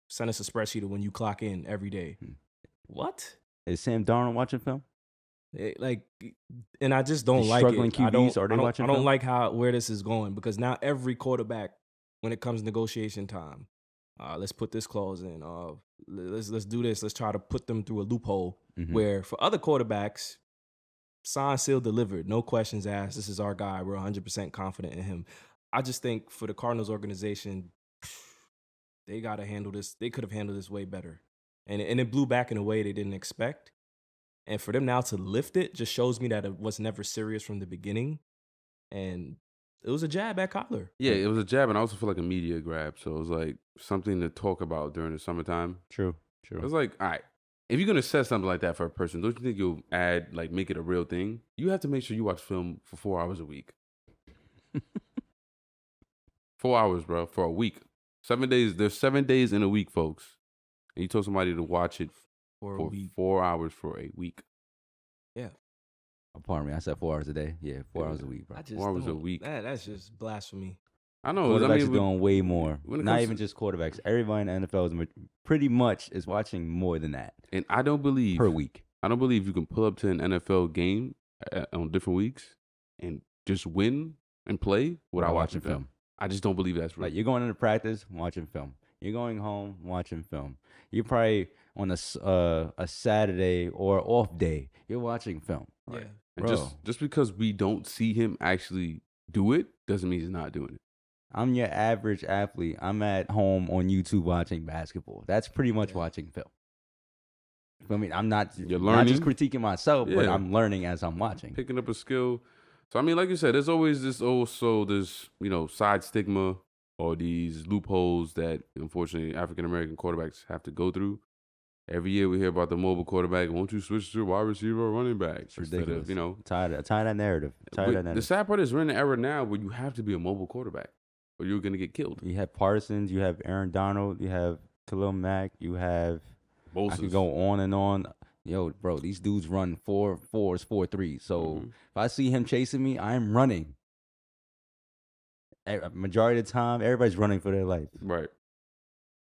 send us a spreadsheet of when you clock in every day. What? Is Sam Darnold watching film? And I just don't The like struggling it. I QBs, don't, are they I don't, watching I don't film? like where this is going, because now every quarterback, when it comes to negotiation time, let's put this clause in. Let's do this. Let's try to put them through a loophole Mhm. where for other quarterbacks, signed, sealed, delivered, no questions asked. This is our guy. We're 100% confident in him. I just think for the Cardinals organization, they got to handle this. They could have handled this way better. And it blew back in a way they didn't expect. And for them now to lift it just shows me that it was never serious from the beginning. And it was a jab at Kyler. Yeah, it was a jab, and I also feel like a media grab. So it was like something to talk about during the summertime. True. It was like, all right, if you're gonna set something like that for a person, don't you think you'll make it a real thing? You have to make sure you watch film for 4 hours a week. 4 hours, bro, for a week. 7 days. There's 7 days in a week, folks. And you told somebody to watch it For a for week. 4 hours for a week. Yeah. Oh, pardon me. I said 4 hours a day. Yeah, 4 hours a week, bro. I just 4 hours a don't- week. That's just blasphemy. I know. Quarterbacks I are doing way more. when it Not comes even to- just quarterbacks. Everybody in the NFL is pretty much is watching more than that and I don't believe per week. I don't believe you can pull up to an NFL game on different weeks and just win and play without watching film. I just don't believe that's real. Like, you're going into practice, watching film. You're going home, watching film. You're probably on a Saturday or off day. You're watching film. Yeah. And Bro. just because we don't see him actually do it doesn't mean he's not doing it. I'm your average athlete. I'm at home on YouTube watching basketball. That's pretty much watching film. I mean, I'm not You're not just learning. critiquing myself, but Yeah. I'm learning as I'm watching. Picking up a skill. So I mean, like you said, there's always this side stigma or these loopholes that unfortunately African American quarterbacks have to go through. Every year we hear about the mobile quarterback. Won't you switch to wide receiver or running back? It's ridiculous. Instead of, tired of that narrative. The sad part is we're in an era now where you have to be a mobile quarterback or you're gonna get killed. You have Parsons, you have Aaron Donald, you have Khalil Mack, you have I could go on and on. Yo, bro, these dudes run 4.4s, 4.3s. So if I see him chasing me, I'm running. Majority of the time, everybody's running for their life. Right.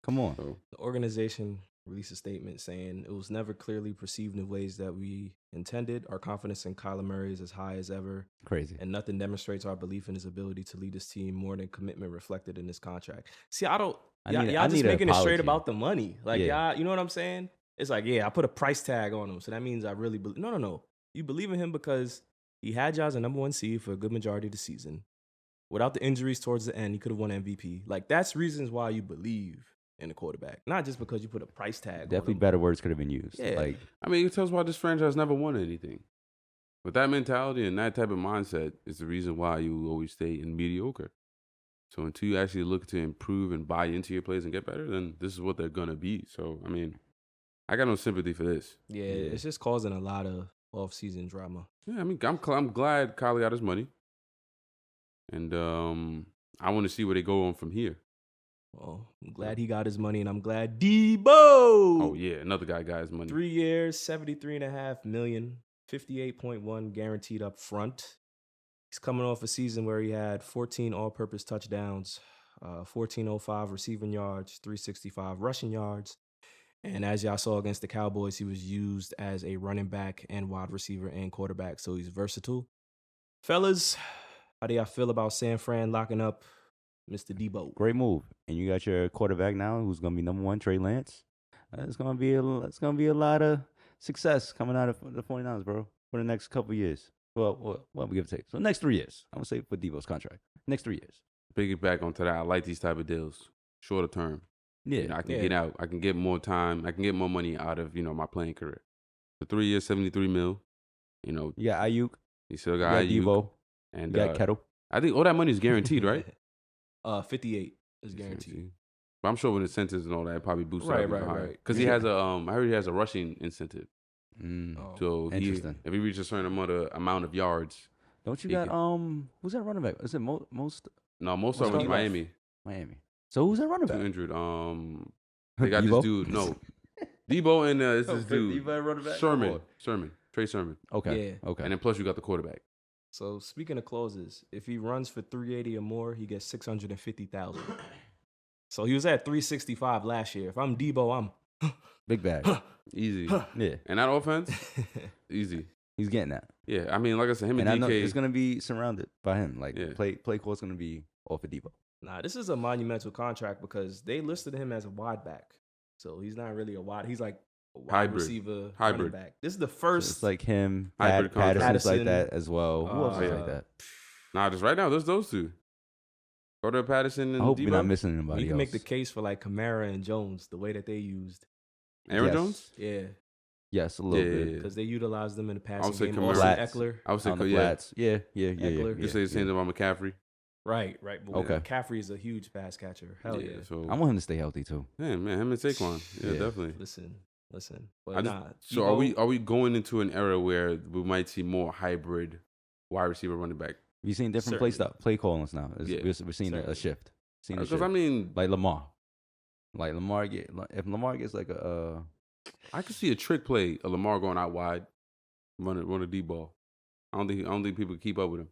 Come on. So, The organization released a statement saying it was never clearly perceived in ways that we intended. Our confidence in Kyler Murray is as high as ever, Crazy. and nothing demonstrates our belief in his ability to lead his team more than commitment reflected in this contract. See, y'all just making it straight about the money. Like, y'all, you know what I'm saying? It's like, I put a price tag on him, so that means I really believe. No. You believe in him because he had y'all as a number one seed for a good majority of the season. Without the injuries towards the end, he could have won MVP. Like, that's reasons why you believe in the quarterback, not just because you put a price tag. Definitely on him. better words could have been used. Yeah. Like, I mean, it tells why this franchise never won anything. With that mentality and that type of mindset is the reason why you always stay in mediocre. So until you actually look to improve and buy into your plays and get better, then this is what they're gonna be. So I mean, I got no sympathy for this. Yeah, it's just causing a lot of off-season drama. Yeah, I mean, I'm glad Kyler got his money, and I want to see where they go on from here. Well, I'm glad he got his money, and I'm glad Debo. Oh yeah, another guy got his money. 3 years, $73.5 million, 58.1 guaranteed up front. He's coming off a season where he had 14 all-purpose touchdowns, 1405 receiving yards, 365 rushing yards. And as y'all saw against the Cowboys, he was used as a running back and wide receiver and quarterback. So he's versatile. Fellas, how do y'all feel about San Fran locking up Mr. Debo? great move. And you got your quarterback now who's going to be number one, Trey Lance. It's going to be a lot of success coming out of the 49ers, bro, for the next couple of years. Well, we give or take. So next 3 years. I'm going to say for Debo's contract. Next 3 years. Piggyback onto that, I like these type of deals, shorter term. Yeah. You know, I can get out. I can get more time. I can get more money out of, my playing career. For 3 years, $73 million. You got Ayuk. You still You got got Ayuk. Debo. And You got Kettle. I think all that money is guaranteed, right? 58 is guaranteed. But I'm sure with incentives and all that, it probably boosts up even higher. Right. Because he has I heard he has a rushing incentive. Oh. So Interesting. if he reaches a certain amount of yards. Don't you he got can- who's that running back? Is it most No, most of them was Miami. Miami. So who's that running Too back? injured. They got this Debo? dude. No. Debo and it's this dude. Debo running back? Trey Sermon. Okay. Yeah. Okay. And then plus you got the quarterback. So speaking of clauses, if he runs for 380 or more, he gets 650,000. So he was at 365 last year. If I'm Debo, I'm Big bag. Easy. Yeah. And that offense, easy. He's getting that. Yeah, I mean, like I said, him and And I know DK. it's gonna be surrounded by him. Like Yeah. play call's gonna be off of Debo. Nah, this is a monumental contract because they listed him as a wide back. So he's not really a wide. He's like a wide Hybrid. receiver, Hybrid. running back. This is the So first. it's like him, Hybrid contract. Patterson's like Patterson, that as well. Who else is uh, like that? Nah, just right now, there's those two. Cordell Patterson and I hope Debo. we're not missing anybody you can else. make the case for like Kamara and Jones, the way that they used. Aaron Yes. Jones? Yeah, Yes, a little Yeah. bit. because they utilized them in the would passing say game. Kamara. Austin Flats. Eckler. I would say, On the yeah. flats. Yeah. Eckler. You say the same thing about McCaffrey? Right. But Okay. McCaffrey is a huge pass catcher. Hell yeah. So, I want him to stay healthy too. man, him and Saquon. Yeah, Yeah. definitely. Listen. I But just- so are we going into an era where we might see more hybrid wide receiver running back? You've seen different play callings now. We're seeing a Certainly. shift. Seeing a Because shift. I mean, Like Lamar. If Lamar gets like I could see a trick play of Lamar going out wide, run a deep ball. I don't think people can keep up with him.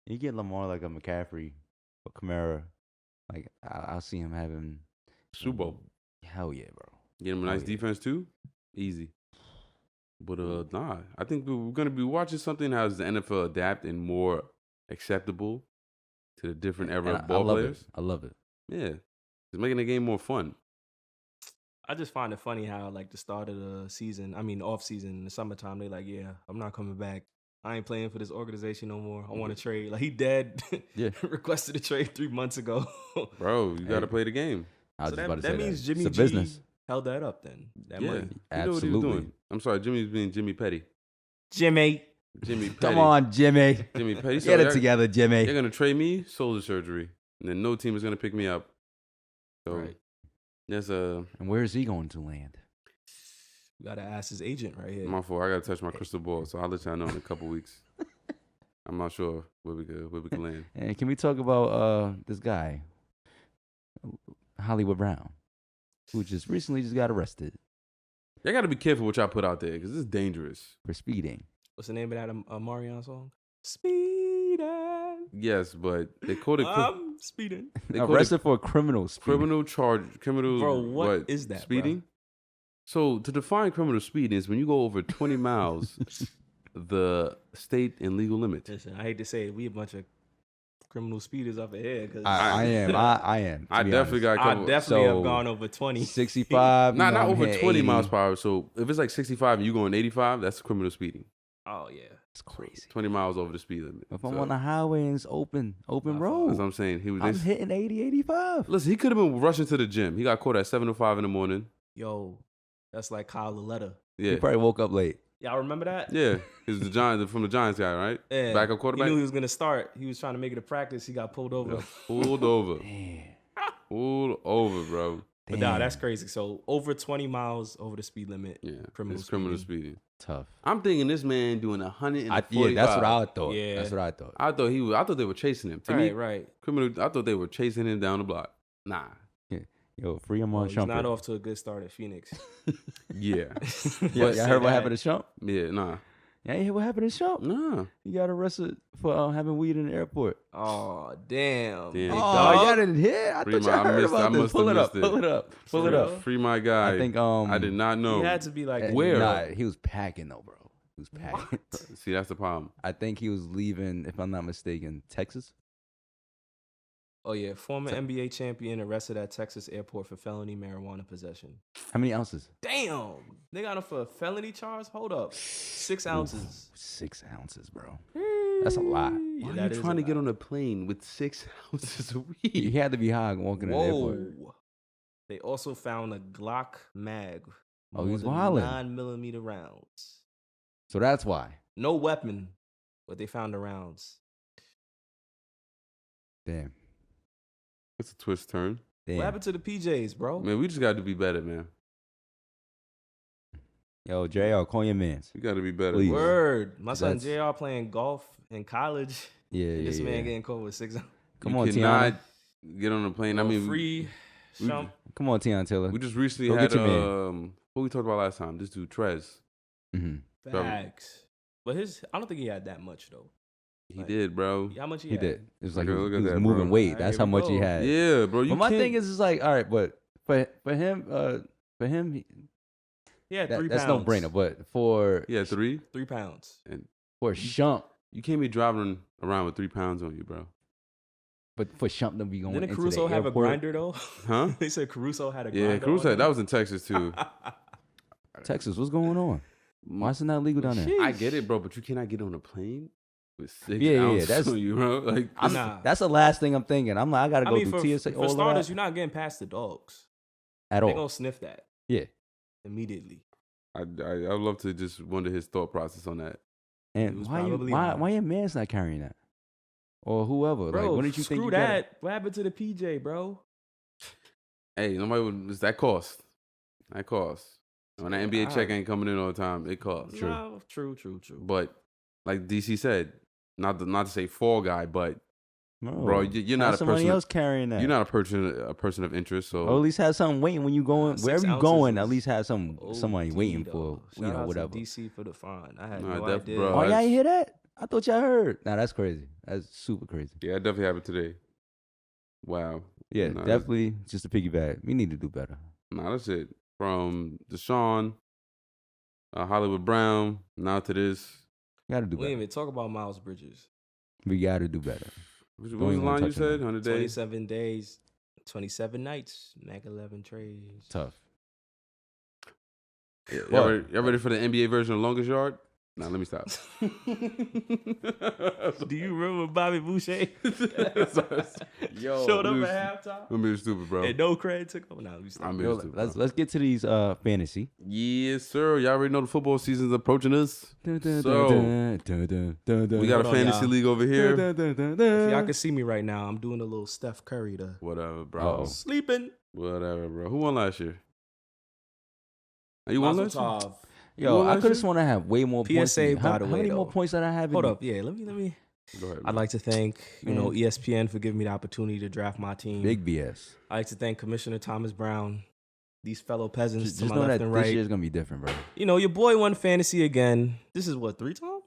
you get Lamar like a McCaffrey or Kamara, like I'll see him having Super Bowl. Hell yeah, bro. Get him a nice yeah. defense too. Easy. But nah, I think we're gonna be watching something as the NFL adapt and more acceptable to the different era And of ball players. I love it. Yeah, it's making the game more fun. I just find it funny how like the start of the season, I mean off season, in the summertime, they like, yeah, I'm not coming back. I ain't playing for this organization no more. I want to trade. Like he dead. Yeah. Requested a trade 3 months ago. Bro, you got to play the game. I was So just about to say that means Jimmy it's a G business. held that up then. That Yeah, money. you know what he Absolutely. was doing. I'm sorry, Jimmy's being Jimmy Petty. Jimmy. Jimmy Petty. Come on, Jimmy. Jimmy Petty. Get it y'all- together, Jimmy. You're gonna trade me shoulder surgery, and then no team is gonna pick me up. So Right. that's And where is he going to land? You gotta ask his agent right here. my fault. I gotta touch my crystal ball, so I'll let y'all know in a couple weeks. I'm not sure where we could land. And can we talk about this guy, Hollywood Brown, who just recently got arrested Y'all gotta be careful what y'all put out there because this is dangerous. for speeding? What's the name of that Marion song? Speeding. Yes, but they called it I'm speeding. they called it Arrested for criminal speeding. criminal. Bro, what is that, bro? Speeding. So to define criminal speeding is when you go over 20 miles, the state and legal limit. Listen, I hate to say it, we a bunch of criminal speeders up ahead. Cause I am. I am. I definitely got a I couple. definitely So, have gone over 20. 65. Not you know, I'm over hitting 20 80. miles per hour. So if it's like 65 and you going 85, that's criminal speeding. Oh yeah. It's crazy. 20 miles over the speed limit. If I'm So, on the highway and it's open My fault. that's road, what I'm saying. He was. I'm hitting 80, 85. Listen, he could have been rushing to the gym. He got caught at 7:05 in the morning. Yo, that's like Kyle Laletta. Yeah, He probably woke up late. Y'all remember that? yeah. He's the Giants from the Giants guy, right? Yeah. Backup He quarterback. knew he was gonna start. He was trying to make it a practice. He got pulled over. Yeah, pulled over. Damn. Pulled over, bro. But nah, that's crazy. So over 20 miles over the speed limit. Yeah, Criminal it's criminal speeding. tough. I'm thinking this man doing 145. Yeah, that's what I thought. Yeah. That's what I thought. I thought they were chasing him. To me, Right. criminal. I thought they were chasing him down the block. Nah. Yo, free him Well, on he's Shumpert. not off to a good start at Phoenix. Yeah. Yeah, y'all heard what happened to Shump? Yeah. Nah. Yeah, you hear what happened to Shump? Nah. He got arrested for having weed in the airport. Oh, damn. Damn. Big Oh, dog. y'all didn't hear? I Free thought my- y'all I heard missed- I about this. must Pull have it up. missed it. Pull it up. Pull it For up. real? Free my guy. I think I did not know. He had to be like Where? Nah, he was packing though, bro. He was packing. See, that's the problem. I think he was leaving, if I'm not mistaken, Texas. Oh yeah, former NBA champion arrested at Texas airport for felony marijuana possession. How many ounces? Damn, they got him for a felony charge. Hold up, 6 ounces. 6 ounces, bro. That's a lot. Yeah, Why that are is you a trying to lot. get on a plane with 6 ounces of You weed? had to be high walking in the airport. Whoa. They also found a Glock mag. Oh, he was more wildin'. than 9mm rounds. So that's why. No weapon, but they found the rounds. Damn. It's a twist turn. Damn. What happened to the PJs, bro? Man, we just got to be better, man. Yo, JR, call your mans. We got to be better. Please. boy. Word. My son That's- JR playing golf in college. Yeah, And yeah, this man yeah. getting caught with 6 ounces. Come You on, cannot Tiana. get on a plane. I mean, free we- shump. Come on, Tiana Taylor. we just recently Go had get your man. what we talked about last time. This dude Trez. hmm Facts. But I don't think he had that much though. He Like, did, bro. How much he He had? did. It was like Okay, he look was, at he was that, moving bro. weight. Alright, That's here how we much he go. had. Yeah, bro. You But my can't- thing is, it's like, all right, but for him, He had 3 that's pounds. no brainer. But for Yeah, 3. 3 pounds. Shump, You can't be driving around with 3 pounds on you, bro. but for Shump to be going Didn't into Caruso the have a airport, grinder though? Huh? They said Caruso had a grinder. Yeah, Cruz on said him. that was in Texas too. Texas, what's going on? Why is it not legal down there? Shit. I get it, bro, but you cannot get on a plane with 6 Yeah, ounces that's- on you, bro. Like, Nah. That's the last thing I'm thinking. I'm like, I gotta I go mean, through for TSA, all starters, of you're that not getting past the dogs. at They're all. gonna sniff that Yeah, immediately. I'd love to just wonder his thought process on that. He and was why probably why lying. why your man's not carrying that, or whoever? Bro, like, wouldn't you think screw you that. What happened to the PJ, bro? Hey, nobody would. It's that cost. That cost. When that NBA check I- ain't coming in all the time, it costs. No, true. But like DC said, not to say fall guy, but Gotta, bro, you're not a somebody person. else carrying that. You're not a person of interest. So or at least have something waiting when you going 6 wherever you ounces going. At is least have somebody waiting OD, for though. Shout out to whatever. DC for the fine. I had Nah, no that- idea. bro, Oh, y'all that's- ain't hear that? I thought y'all heard. Nah, that's crazy. That's super crazy. yeah, it definitely happened today. Wow. Yeah, Nah, definitely. Just to piggyback, we need to do better. Nah, that's it. From Deshaun, Hollywood Brown, now to this. We gotta do We didn't better. even talk about Miles Bridges. We gotta do better. What Don't was the even wanna line you touch on said? that. 100 days. 27 days, 27 nights, Mac 11 trades. Tough. Y'all What? ready for the NBA version of Longest Yard? Nah, let me stop. Do you remember Bobby Boucher? Yo, Showed up dude, at halftime. I'm being stupid, bro. And no credit took over. Nah, let me stop. I'm Yo, being stupid. let's get to these fantasy. Yes, sir. Y'all already know the football season's approaching us. So we got a on, fantasy y'all. league over here. If y'all can see me right now, I'm doing a little Steph Curry to Whatever, bro. Uh-oh. sleeping. Whatever, bro. Who won last year? You won last year? Mazel tov. Yo, won I last could have year? sworn I have way more points. PSA, than you. by How the way, many more though. points did I have? Hold up. Yeah, let me. Go ahead. I'd like to thank, Man. ESPN for giving me the opportunity to draft my team. Big BS. I'd like to thank Commissioner Thomas Brown, these fellow peasants Just to my know left that and this right. year's gonna be different, bro. Your boy won fantasy again. This is what, 3 times?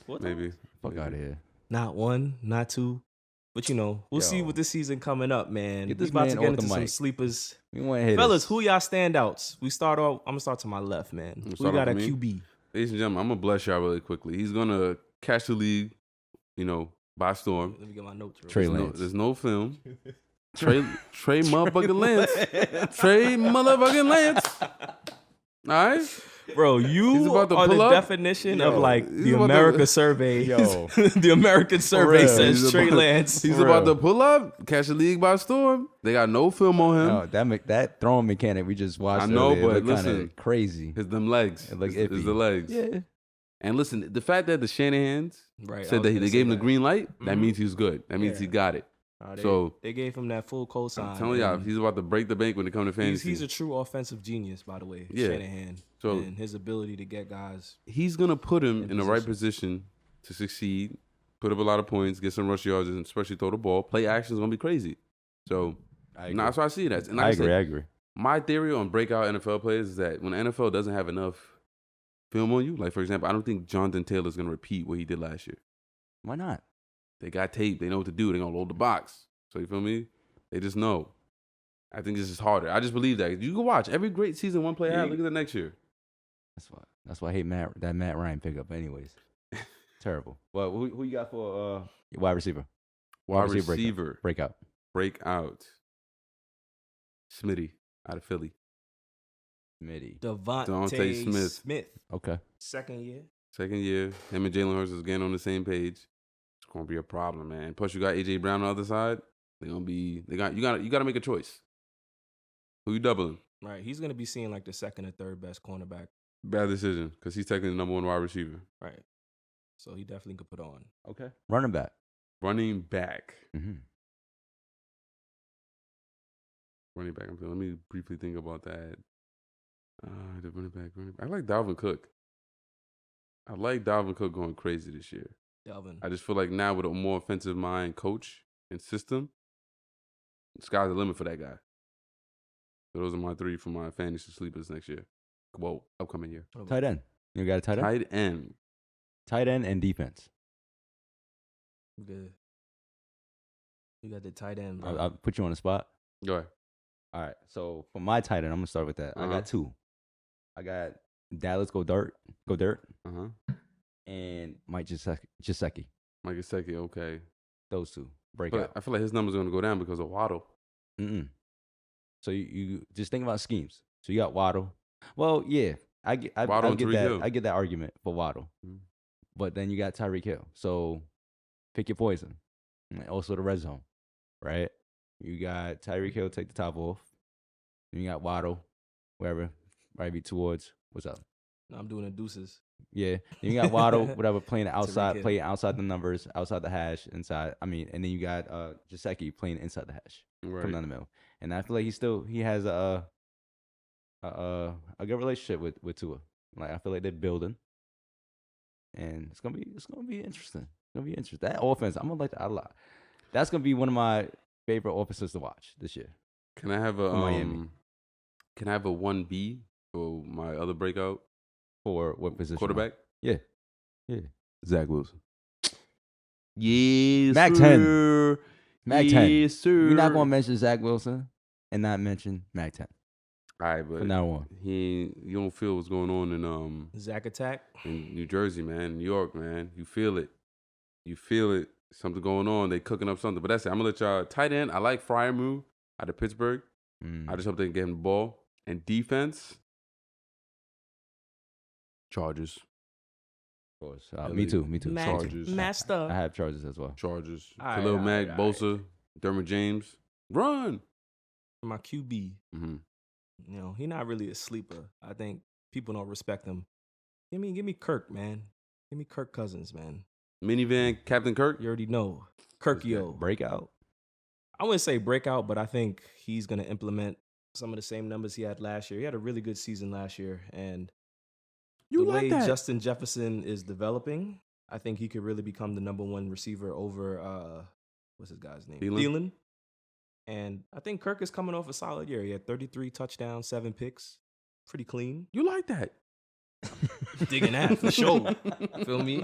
4 times? Maybe. Fuck out of here. Not 1, not 2. But we'll see Yo. with this season coming up, man. Get We this about man to get off the into some mic. sleepers. We want to hit Fellas, who y'all standouts? I'm gonna start to my left, man. gonna Who start got a off with me? QB? Ladies and gentlemen, I'm going to bless y'all really quickly. He's going to catch the league, by storm. Let me get my notes real Trey quick. Lance. There's no film. Trey motherfucking Lance. Trey motherfucking Lance. All right? Bro, He's you about to are the pull up. definition of Yo, the he's about to- America survey. Yo. The American survey real. says He's Trey about- Lance. He's For about real. to pull up, catch the league by storm. They got no film on him. No, that throwing mechanic we just watched. I know, earlier, but looked kinda listen. crazy. It's them legs. It looked It's iffy. the legs. Yeah, And listen, the fact that the Shanahans Right, I said was that gonna they say gave him the that. green light, that Mhm. means he's good. That means he Yeah. got it. So- they gave him that full cosign. I'm telling y'all, and he's about to break the bank when it comes to fantasy. he's a true offensive genius, by the way. Yeah. Shanahan. So- and his ability to get guys. He's going to put him In in the right position to succeed, put up a lot of points, get some rush yards, and especially throw the ball. Play action is going to be crazy. So, that's why I see that. And like I said, agree. my theory on breakout NFL players is that when the NFL doesn't have enough film on you, like for example, I don't think Jonathan Taylor's going to repeat what he did last year. Why not? They got tape. They know what to do. They're going to load the box. So you feel me? They just know. I think this is harder. I just believe that. You can watch every great season one player had. Look at the next year. That's why I hate that Matt Ryan pickup. Anyways, terrible. Well, who you got for your wide receiver? Wide receiver receiver. Breakout. Breakout. Smitty out of Philly. Midi. Devontae Smith. Okay. Second year. Second year. Him and Jalen Hurts is getting on the same page. It's gonna be a problem, man. Plus you got AJ Brown on the other side. You gotta make a choice. Who you doubling? Right. He's gonna be seeing like the second or third best cornerback. Bad decision, because he's technically the number one wide receiver. Right. So he definitely could put on. Okay. Running back. Running back. Mm-hmm. Running back. Let me briefly think about that. The running back. I like Dalvin Cook. I like Dalvin Cook going crazy this year. Delvin. I just feel like now with a more offensive mind coach and system, the sky's the limit for that guy. So those are my 3 for my fantasy sleepers next year. Whoa, upcoming year. Tight end. You got a tight end? Tight end. Tight end and defense. Good. You got the tight end. Bro. I'll put you on the spot. Go ahead. All right. So for my tight end, I'm gonna start with that. I got 2. I got Dallas Go Dirt, and Mike Gesicki. Mike Gesicki, okay. Those 2 break But out. I feel like his number's going to go down because of Waddle. So you just think about schemes. So you got Waddle. Well, yeah, I get Waddle and that. Tyreek Hill. I get that argument for Waddle. Mhm. But then you got Tyreek Hill. So pick your poison. And also the red zone, right? You got Tyreek Hill take the top off. Then you got Waddle, wherever, probably towards what's up. No, I'm doing the deuces. Yeah, then you got Waddle, whatever, playing outside, Hill. playing outside the numbers, outside the hash, inside. And then you got Gesicki playing inside the hash, Right. coming down the middle. And I feel like he has a good relationship with Tua. Like I feel like they're building, and it's gonna be interesting. It's gonna be interesting. That offense, I'm gonna like that a lot. That's gonna be one of my favorite offenses to watch this year. Can I have a For Miami. Can I have a 1B for my other breakout For what position? quarterback? Yeah. Zach Wilson. Yes, Mac 10. sir. Mac 10. Yes, sir. You're not gonna mention Zach Wilson and not mention Mac 10 All right, but from now on. you don't feel what's going on Zach attack. in New Jersey, man, New York, man. You feel it. You feel it. Something going on. They cooking up something. But that's it. I'm gonna let y'all tight end. I like Fryermuth out of Pittsburgh. I just hope they can get him the ball. And defense, Chargers. course. Philly. Me too. Chargers. Master. I have Chargers as well. Chargers. All right, Khalil all Mack, right, all right. Bosa, Dermot James. Run. My QB. Mm-hmm. You know, he's not really a sleeper. I think people don't respect him. Give me Kirk, man. Give me Kirk Cousins, man. Minivan, Captain Kirk. You already know. Kirkio. Breakout. I wouldn't say breakout, but I think he's going to implement some of the same numbers he had last year. He had a really good season last year. And You the like way that? Justin Jefferson is developing, I think he could really become the number one receiver over, what's his guy's name? Thielen? And I think Kirk is coming off a solid year. He had 33 touchdowns, 7 picks. Pretty clean. You like that? Digging that for sure. Feel me?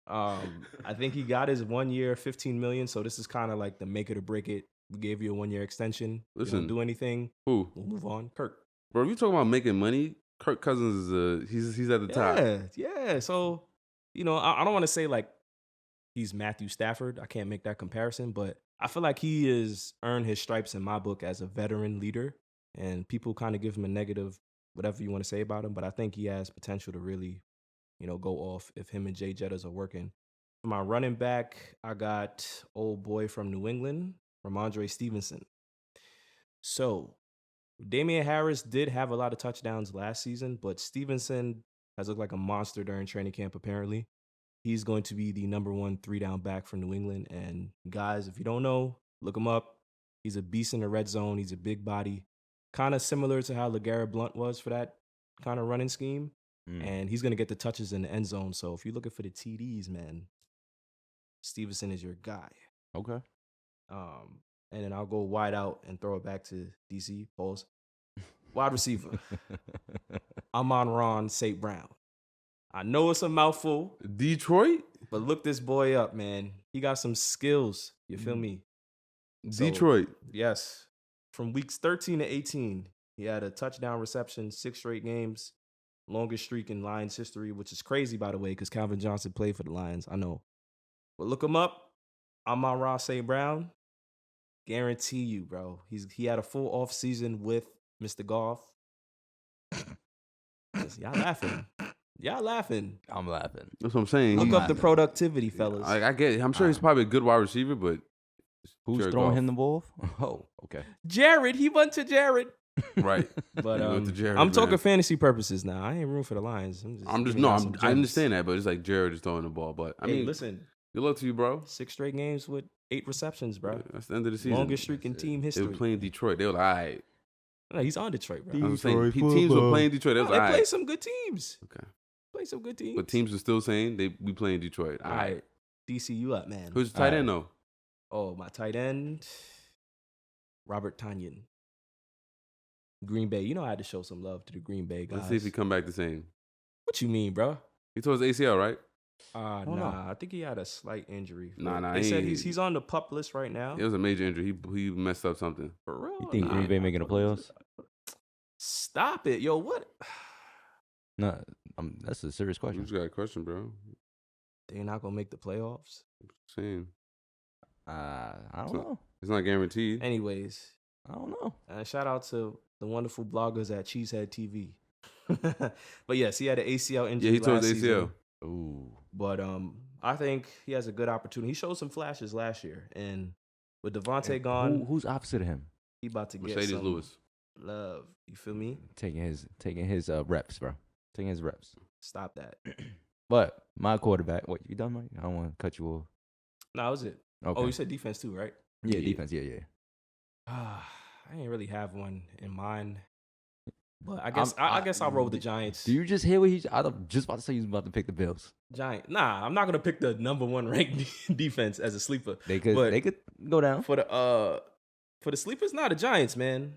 I think he got his 1 year, $15 million. So this is kind of like the make it or break it. We gave you a 1 year extension. Listen. You don't do anything. Who? We'll move on. Kirk. Bro, if you talking about making money, Kirk Cousins is he's at the top. Yeah. So, you know, I don't want to say like he's Matthew Stafford. I can't make that comparison, but I feel like he has earned his stripes in my book as a veteran leader. And people kind of give him a negative, whatever you want to say about him, but I think he has potential to really, you know, go off if him and Jay Jettas are working. For my running back, I got old boy from New England, Ramondre Stevenson. So, Damian Harris did have a lot of touchdowns last season, but Stevenson has looked like a monster during training camp, apparently. He's going to be the number 1 3-down back for New England. And guys, if you don't know, look him up. He's a beast in the red zone. He's a big body. Kind of similar to how LeGarrette Blount was for that kind of running scheme. And he's going to get the touches in the end zone. So if you're looking for the TDs, man, Stevenson is your guy. Okay. And then I'll go wide out and throw it back to DC. Pause. Wide receiver. Amon-Ra St. Brown. I know it's a mouthful, Detroit? but look this boy up, man. He got some skills. You feel me? So, Detroit. yes. From weeks 13 to 18, he had a touchdown reception, 6 straight games. Longest streak in Lions history, which is crazy, by the way, because Calvin Johnson played for the Lions. I know. But look him up. Amon-Ra St. Brown. Guarantee you, bro. He had a full off season with Mr. Goff. Y'all laughing. Y'all laughing. I'm laughing. That's what I'm saying. Look I'm up the laughing. productivity, fellas. I get it. I'm sure he's probably a good wide receiver, but Who's Jared throwing Goff. him the ball? Oh, okay. Jared, he went to Jared. Right. But He went to Jared, I'm talking man. fantasy purposes now. I ain't room for the Lions. I understand that, but it's like Jared is throwing the ball. But I mean, listen, good luck to you, bro. 6 straight games with 8 receptions, bro. That's the end of the season. Longest streak in team They history. were playing Detroit. They were like, all right. No, he's on Detroit, bro. I'm saying Detroit teams were football. playing Detroit. They No, was they like, all play right. some good teams. Okay. Play some good teams. But teams are still saying we playing Detroit. All right. DC, you up, man. Who's the tight end though? Oh, my tight end, Robert Tonyan. Green Bay. You know I had to show some love to the Green Bay guys. Let's see if he come back the same. What you mean, bro? He tore his ACL, right? Nah. I think he had a slight injury. Nah, They said he- he's on the PUP list right now. It was a major injury. He messed up something. For real? You think Green Bay making the playoffs? Stop it, yo! What? No, that's a serious You question. just got a question, bro. They're not gonna make the playoffs. Saying I don't So- know. it's not guaranteed. Anyways, I don't know. shout out to the wonderful bloggers at Cheesehead TV. But yes, he had an ACL injury. Yeah, he tore last his ACL. season. Ooh. But I think he has a good opportunity. He showed some flashes last year, and with Devontae gone, Who's opposite of him? he about to get Mercedes some Lewis. love. You feel me? Taking his reps, bro. Taking his reps. Stop that. But my quarterback. What, you done, Mike? I don't want to cut you off. No, that was it. Okay. Oh, you said defense too, right? yeah, Yeah. defense. Yeah. I ain't really have one in mind. But I guess I'll roll with the Giants. Do you just hear what I'm just about to say? He was about to pick the Bills. Nah, I'm not gonna pick the number 1 ranked defense as a sleeper. They could go down. For the sleepers, the Giants, man.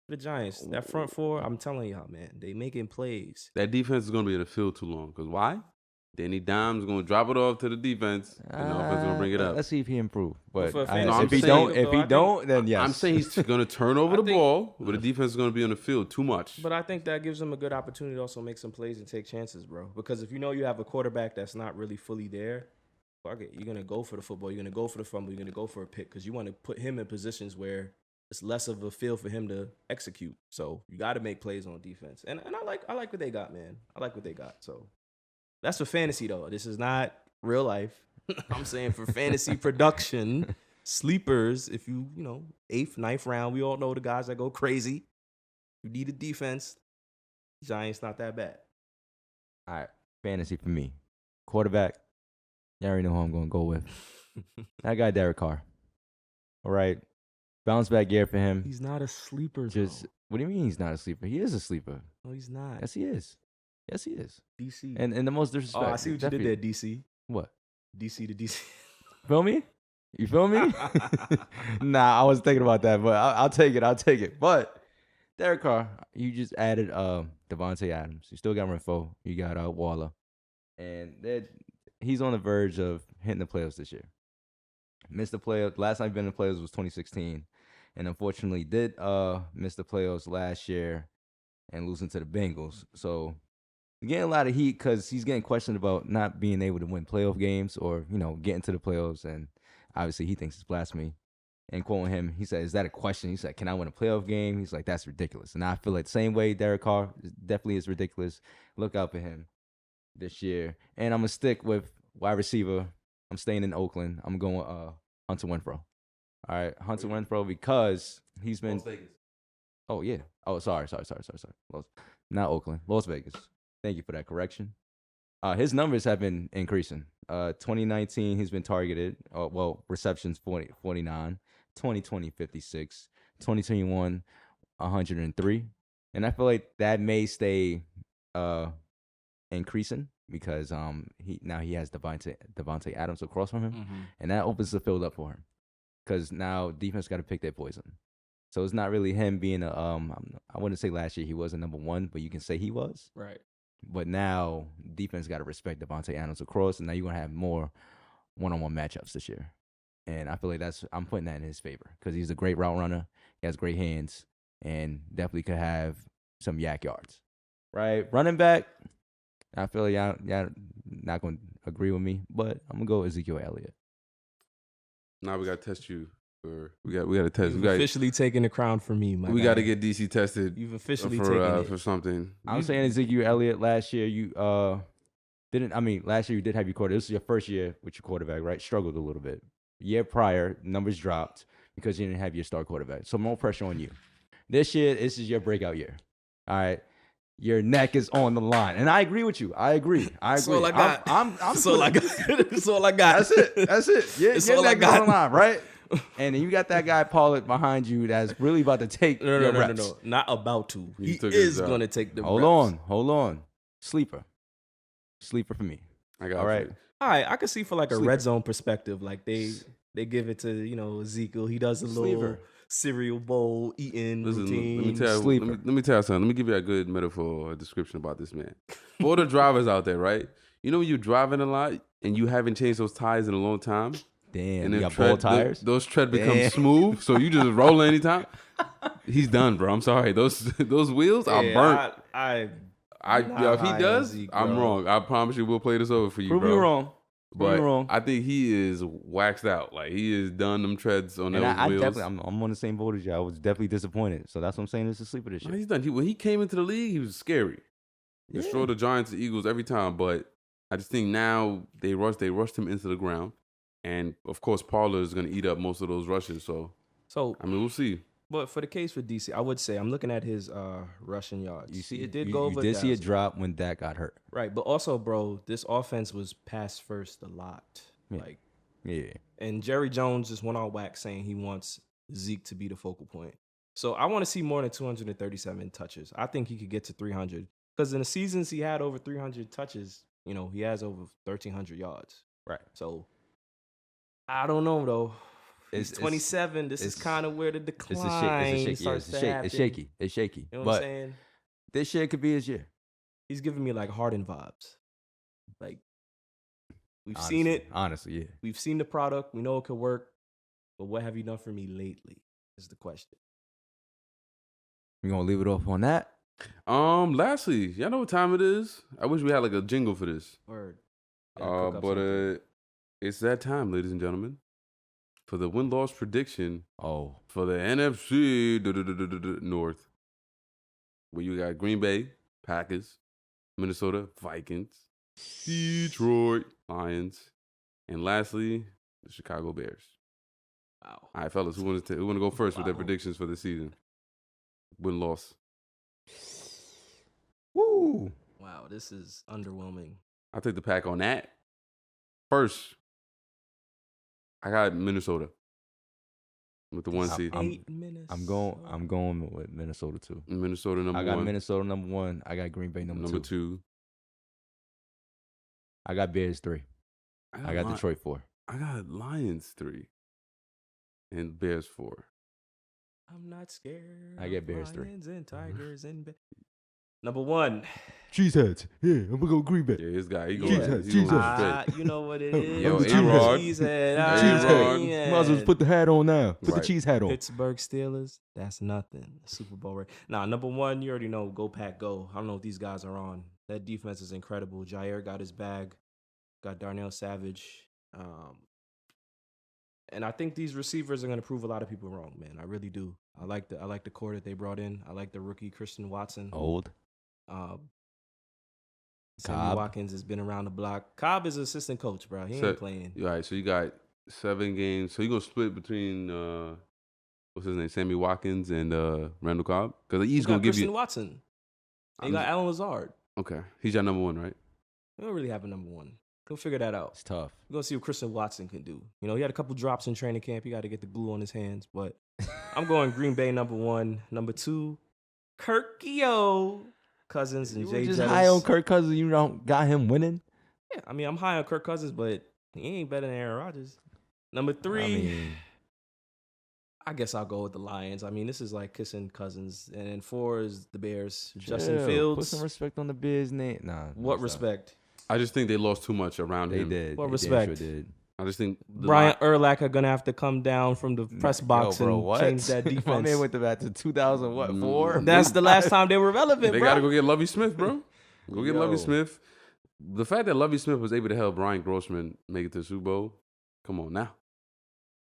The Giants, that front four, I'm telling y'all, man, they making plays. That defense is gonna be in the field too long. Cause why? Danny Dimes is gonna drop it off to the defense, and the offense gonna bring it up. Let's see if he improve. But For a I- fantasy I'm if he saying- don't, though, I think- then yes. I'm saying he's gonna turn over I the think- ball, but the defense is gonna be on the field too much. But I think that gives them a good opportunity to also make some plays and take chances, bro. Because if you know you have a quarterback that's not really fully there, fuck it. You're going to go for the football. You're going to go for the fumble. You're going to go for a pick because you want to put him in positions where it's less of a feel for him to execute. So you got to make plays on defense. And I like what they got, man. I like what they got. So That's for fantasy though. This is not real life. I'm saying for fantasy production, sleepers. If you 8th, 9th round, we all know the guys that go crazy. You need a defense. Giants not that bad. All right, fantasy for me. Quarterback. You already know who I'm going to go with. That guy, Derek Carr. All right, bounce back year for him. He's not a sleeper. What do you mean he's not a sleeper? He is a sleeper. No, he's not. Yes, he is. Yes, he is. DC. And the most disrespect. Oh, I see what you did there, DC. What? DC to DC. Feel me? You feel me? Nah, I wasn't thinking about that, but I'll take it. I'll take it. But Derek Carr, you just added Devontae Adams. You still got Renfro. You got Waller. And he's on the verge of hitting the playoffs this year. Missed the playoffs. Last time he been in the playoffs was 2016. And unfortunately did miss the playoffs last year and losing to the Bengals. So getting a lot of heat because he's getting questioned about not being able to win playoff games or, getting to the playoffs. And obviously he thinks it's blasphemy. And quoting him, he said, is that a question? He said, can I win a playoff game? He's like, that's ridiculous. And I feel like the same way Derek Carr definitely is ridiculous. Look out for him this year. And I'm going to stick with wide receiver. I'm staying in Oakland. I'm going Hunter Renfro. All right, Hunter Renfro because he's been. Las Vegas. Oh yeah. Oh, sorry. Not Oakland. Las Vegas. Thank you for that correction. His numbers have been increasing. 2019, he's been targeted. Receptions 49. 2020, 56. 2021, 103. And I feel like that may stay increasing because he has Devontae Adams across from him, and that opens the field up for him. Because now defense got to pick their poison. So it's not really him being I wouldn't say last year he was a number one, but you can say he was. Right. But now defense got to respect Devontae Adams across, and now you're going to have more one-on-one matchups this year. And I feel like I'm putting that in his favor because he's a great route runner. He has great hands and definitely could have some yak yards. Right? Running back, I feel like y'all not going to agree with me, but I'm going to go Ezekiel Elliott. Now we got to test you. We got to test. You've officially taken the crown from me, my We guy. got to get DC tested. You've officially taken it. For something. I'm saying Ezekiel Elliott. Last year you didn't. I mean, last year you did have your quarterback. This is your first year with your quarterback, right? Struggled a little bit. Year prior, numbers dropped because you didn't have your star quarterback. So more pressure on you. This year, this is your breakout year. All right. Your neck is on the line. And I agree with you. I agree. That's all I got. That's all I got. That's all I got. That's it. Your all I neck is on the line, right? And then you got that guy Pollard behind you that's really about to take your reps. No. Not about to. He took is his going to take the Hold reps. on. Sleeper for me. I got all right. you. All right, I could see for like a Sleeper. red zone perspective, like they give it to Ezekiel. He does a little Sleeper. cereal bowl eating Listen, routine. let me tell you something. Let me give you a good metaphor or description about this man. For the drivers out there, right? You know when you're driving a lot and you haven't changed those tires in a long time? Damn, And you then got ball tires? those tread become smooth, so you just roll anytime. He's done, bro. I'm sorry. Those wheels are burnt. If he does, Zeke, I'm bro. wrong. I promise you, we'll play this over for you, Prove bro. me wrong. But I think he is waxed out. Like he is done them treads on And those I wheels. definitely, I'm on the same boat as you. I was definitely disappointed. So that's what I'm saying. It's a sleeper this No, year. he's done. When he came into the league, he was scary. Yeah. Destroyed the Giants, the Eagles every time. But I just think now they rushed him into the ground, and of course Pollard is going to eat up most of those rushes. So I mean, we'll see. But for the case for DC, I would say I'm looking at his rushing yards. You see, It it did you, go you over did see it 1,000. drop when Dak got hurt. Right, but also, bro, this offense was pass first a lot. Yeah. Like, Yeah. and Jerry Jones just went on whack saying he wants Zeke to be the focal point. So I want to see more than 237 touches. I think he could get to 300 because in the seasons he had over 300 touches, he has over 1,300 yards. Right. So I don't know though. He's It's- 27. This is it's- kind of where the It's decline starts to happen. It's shaky. It's shaky. You know what But I'm saying? this year could be his year. He's giving me like Harden vibes. Like we've seen it. Honestly, yeah. We've seen the product. We know it could work. But what have you done for me lately? Is the question. We're gonna leave it off on that. Lastly, y'all know what time it is? I wish we had like a jingle for this. Word. Gotta cook up But something. it's that time, ladies and gentlemen, for the win-loss prediction Oh, for the NFC North, where you got Green Bay, Packers, Minnesota Vikings, Detroit Lions. And lastly, the Chicago Bears. Wow. All right, fellas, who want to go first with their predictions for the season? Win-loss. Woo! Wow, this is underwhelming. I'll take the pack on that. First, I got Minnesota with the 1 seed. I'm going with Minnesota too. Minnesota number 1. I got Minnesota number 1. I got Green Bay number 2. I got Bears 3. I got Detroit 4. I got Lions 3 and Bears 4. I'm not scared. I get Bears 3. Lions and Tigers and number 1. Cheeseheads. Yeah, I'm gonna go Green Bay. Yeah, this guy. He Cheeseheads. You know what it is. Yo, A-Rod. Cheesehead. Cheesehead. Might as well just put the hat on now. Put the cheese hat on. Pittsburgh Steelers. That's nothing. Super Bowl right. Nah, number 1, you already know. Go Pack, go. I don't know if these guys are on. That defense is incredible. Jair got his bag. Got Darnell Savage. And I think these receivers are going to prove a lot of people wrong, man. I really do. I like the core that they brought in. I like the rookie Christian Watson. Old. Sammy Watkins has been around the block. Cobb is an assistant coach, bro. He ain't playing. All right, so you got 7 games. So you going to split between, what's his name, Sammy Watkins and Randall Cobb? Because he's going to give Christian you. Watson. You got Alan Lazard. Okay. He's your number 1, right? We don't really have a number 1. We'll figure that out. It's tough. We're going to see what Christian Watson can do. You know, he had a couple drops in training camp. He got to get the glue on his hands. But I'm going Green Bay number 1. Number 2, Kirk Cousins and Jay just Jettis. high on Kirk Cousins. You don't got him winning. Yeah, I mean, I'm high on Kirk Cousins, but he ain't better than Aaron Rodgers. Number 3, I guess I'll go with the Lions. I mean, this is like kissing cousins. And then 4 is the Bears. Justin Fields. Put some respect on the Bears name. Nah. What respect? I just think they lost too much around him. They did. What respect? Sure did. I just think Brian Urlacher gonna have to come down from the press box and change that defense. My man went back to 2004. That's the last time they were relevant, They bro. got to go get Lovie Smith, bro. Go get Lovie Smith. The fact that Lovie Smith was able to help Brian Grossman make it to the Super Bowl, come on now.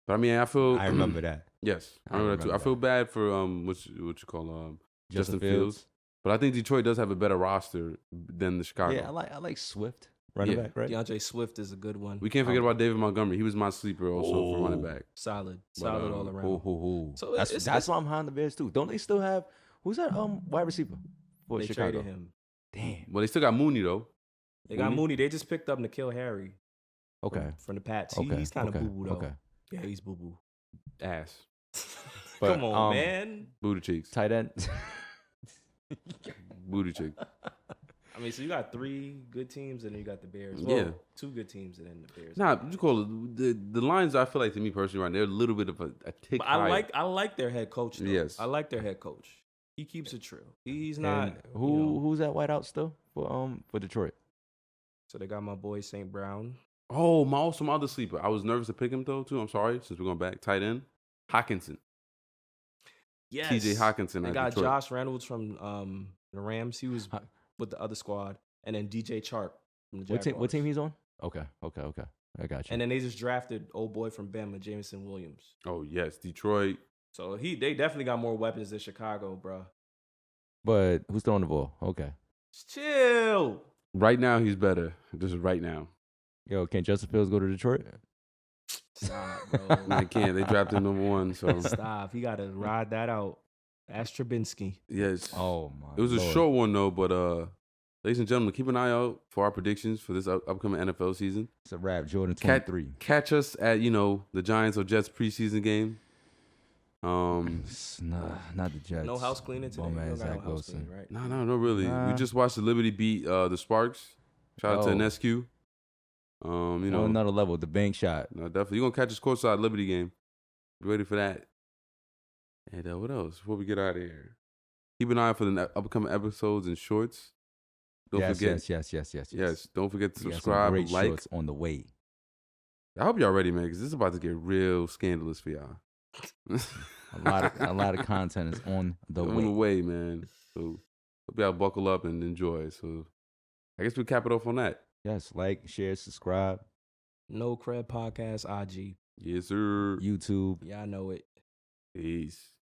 But I mean, I remember that. Yes, I remember that too. I feel bad for what you call Justin Fields. But I think Detroit does have a better roster than the Chicago. Yeah, I like Swift running back, right? DeAndre Swift is a good one. We can't forget about David Montgomery. He was my sleeper also for running back. Solid all around. So that's why I'm high on the Bears too. Don't they still have who's that wide receiver for They Chicago? traded him. Damn. Well, they still got Mooney though. They got Mooney. They just picked up N'Keal Harry. Okay. From the Pats. Okay. He's kind of boo-boo though. Okay. Yeah, he's boo-boo. Ass. But, Come on, man. Booty cheeks. Tight end. Booty cheek. I mean, so you got 3 good teams, and then you got the Bears. Yeah. Well, 2 good teams, and then the Bears. Nah, you call it the Lions. I feel like to me personally, right, they're a little bit of a tick But higher. I like their head coach. Though. Yes. I like their head coach. He keeps it true. He's not. And who's that whiteout still for Detroit? So they got my boy St. Brown. Oh, my other sleeper. I was nervous to pick him though too. I'm sorry, since we're going back. Tight end, Hockenson. Yes. T.J. Hockenson. They at got Detroit. Josh Reynolds from the Rams. He was with the other squad, and then DJ Chark from the Jaguars. What team he's on? Okay. I got you. And then they just drafted old boy from Bama, Jameson Williams. Oh yes, Detroit. So they definitely got more weapons than Chicago, bro. But who's throwing the ball? Okay. Just chill. Right now, he's better. Just right now. Yo, can Justin Fields go to Detroit? Stop, bro. I can't. They dropped him number 1. So Stop. He got to ride that out. Ask Trubinsky. yes. Oh my. It was a Lord. short one though, but ladies and gentlemen, keep an eye out for our predictions for this upcoming NFL season. It's a wrap. Jordan 23. Catch us at the Giants or Jets preseason game. Nah, not the Jets. No house cleaning today. Bum You don't ass got no Zach house Wilson. cleaning, right? No, really. We just watched the Liberty beat the Sparks. Shout out to NSQ. On another level, the bank shot. No, definitely. You're gonna catch us courtside Liberty game. Be ready for that. And what else? Before we get out of here, keep an eye out for the upcoming episodes and shorts. Don't forget. Yes. Don't forget to We got some subscribe, great like. shorts on the way. I hope y'all ready, man, because this is about to get real scandalous for y'all. A lot of content is on the On way. the way, man. So hope y'all buckle up and enjoy. So I guess we cap it off on that. Yes, like, share, subscribe. No Cred Podcast, IG. Yes, sir. YouTube. Y'all know it. Peace.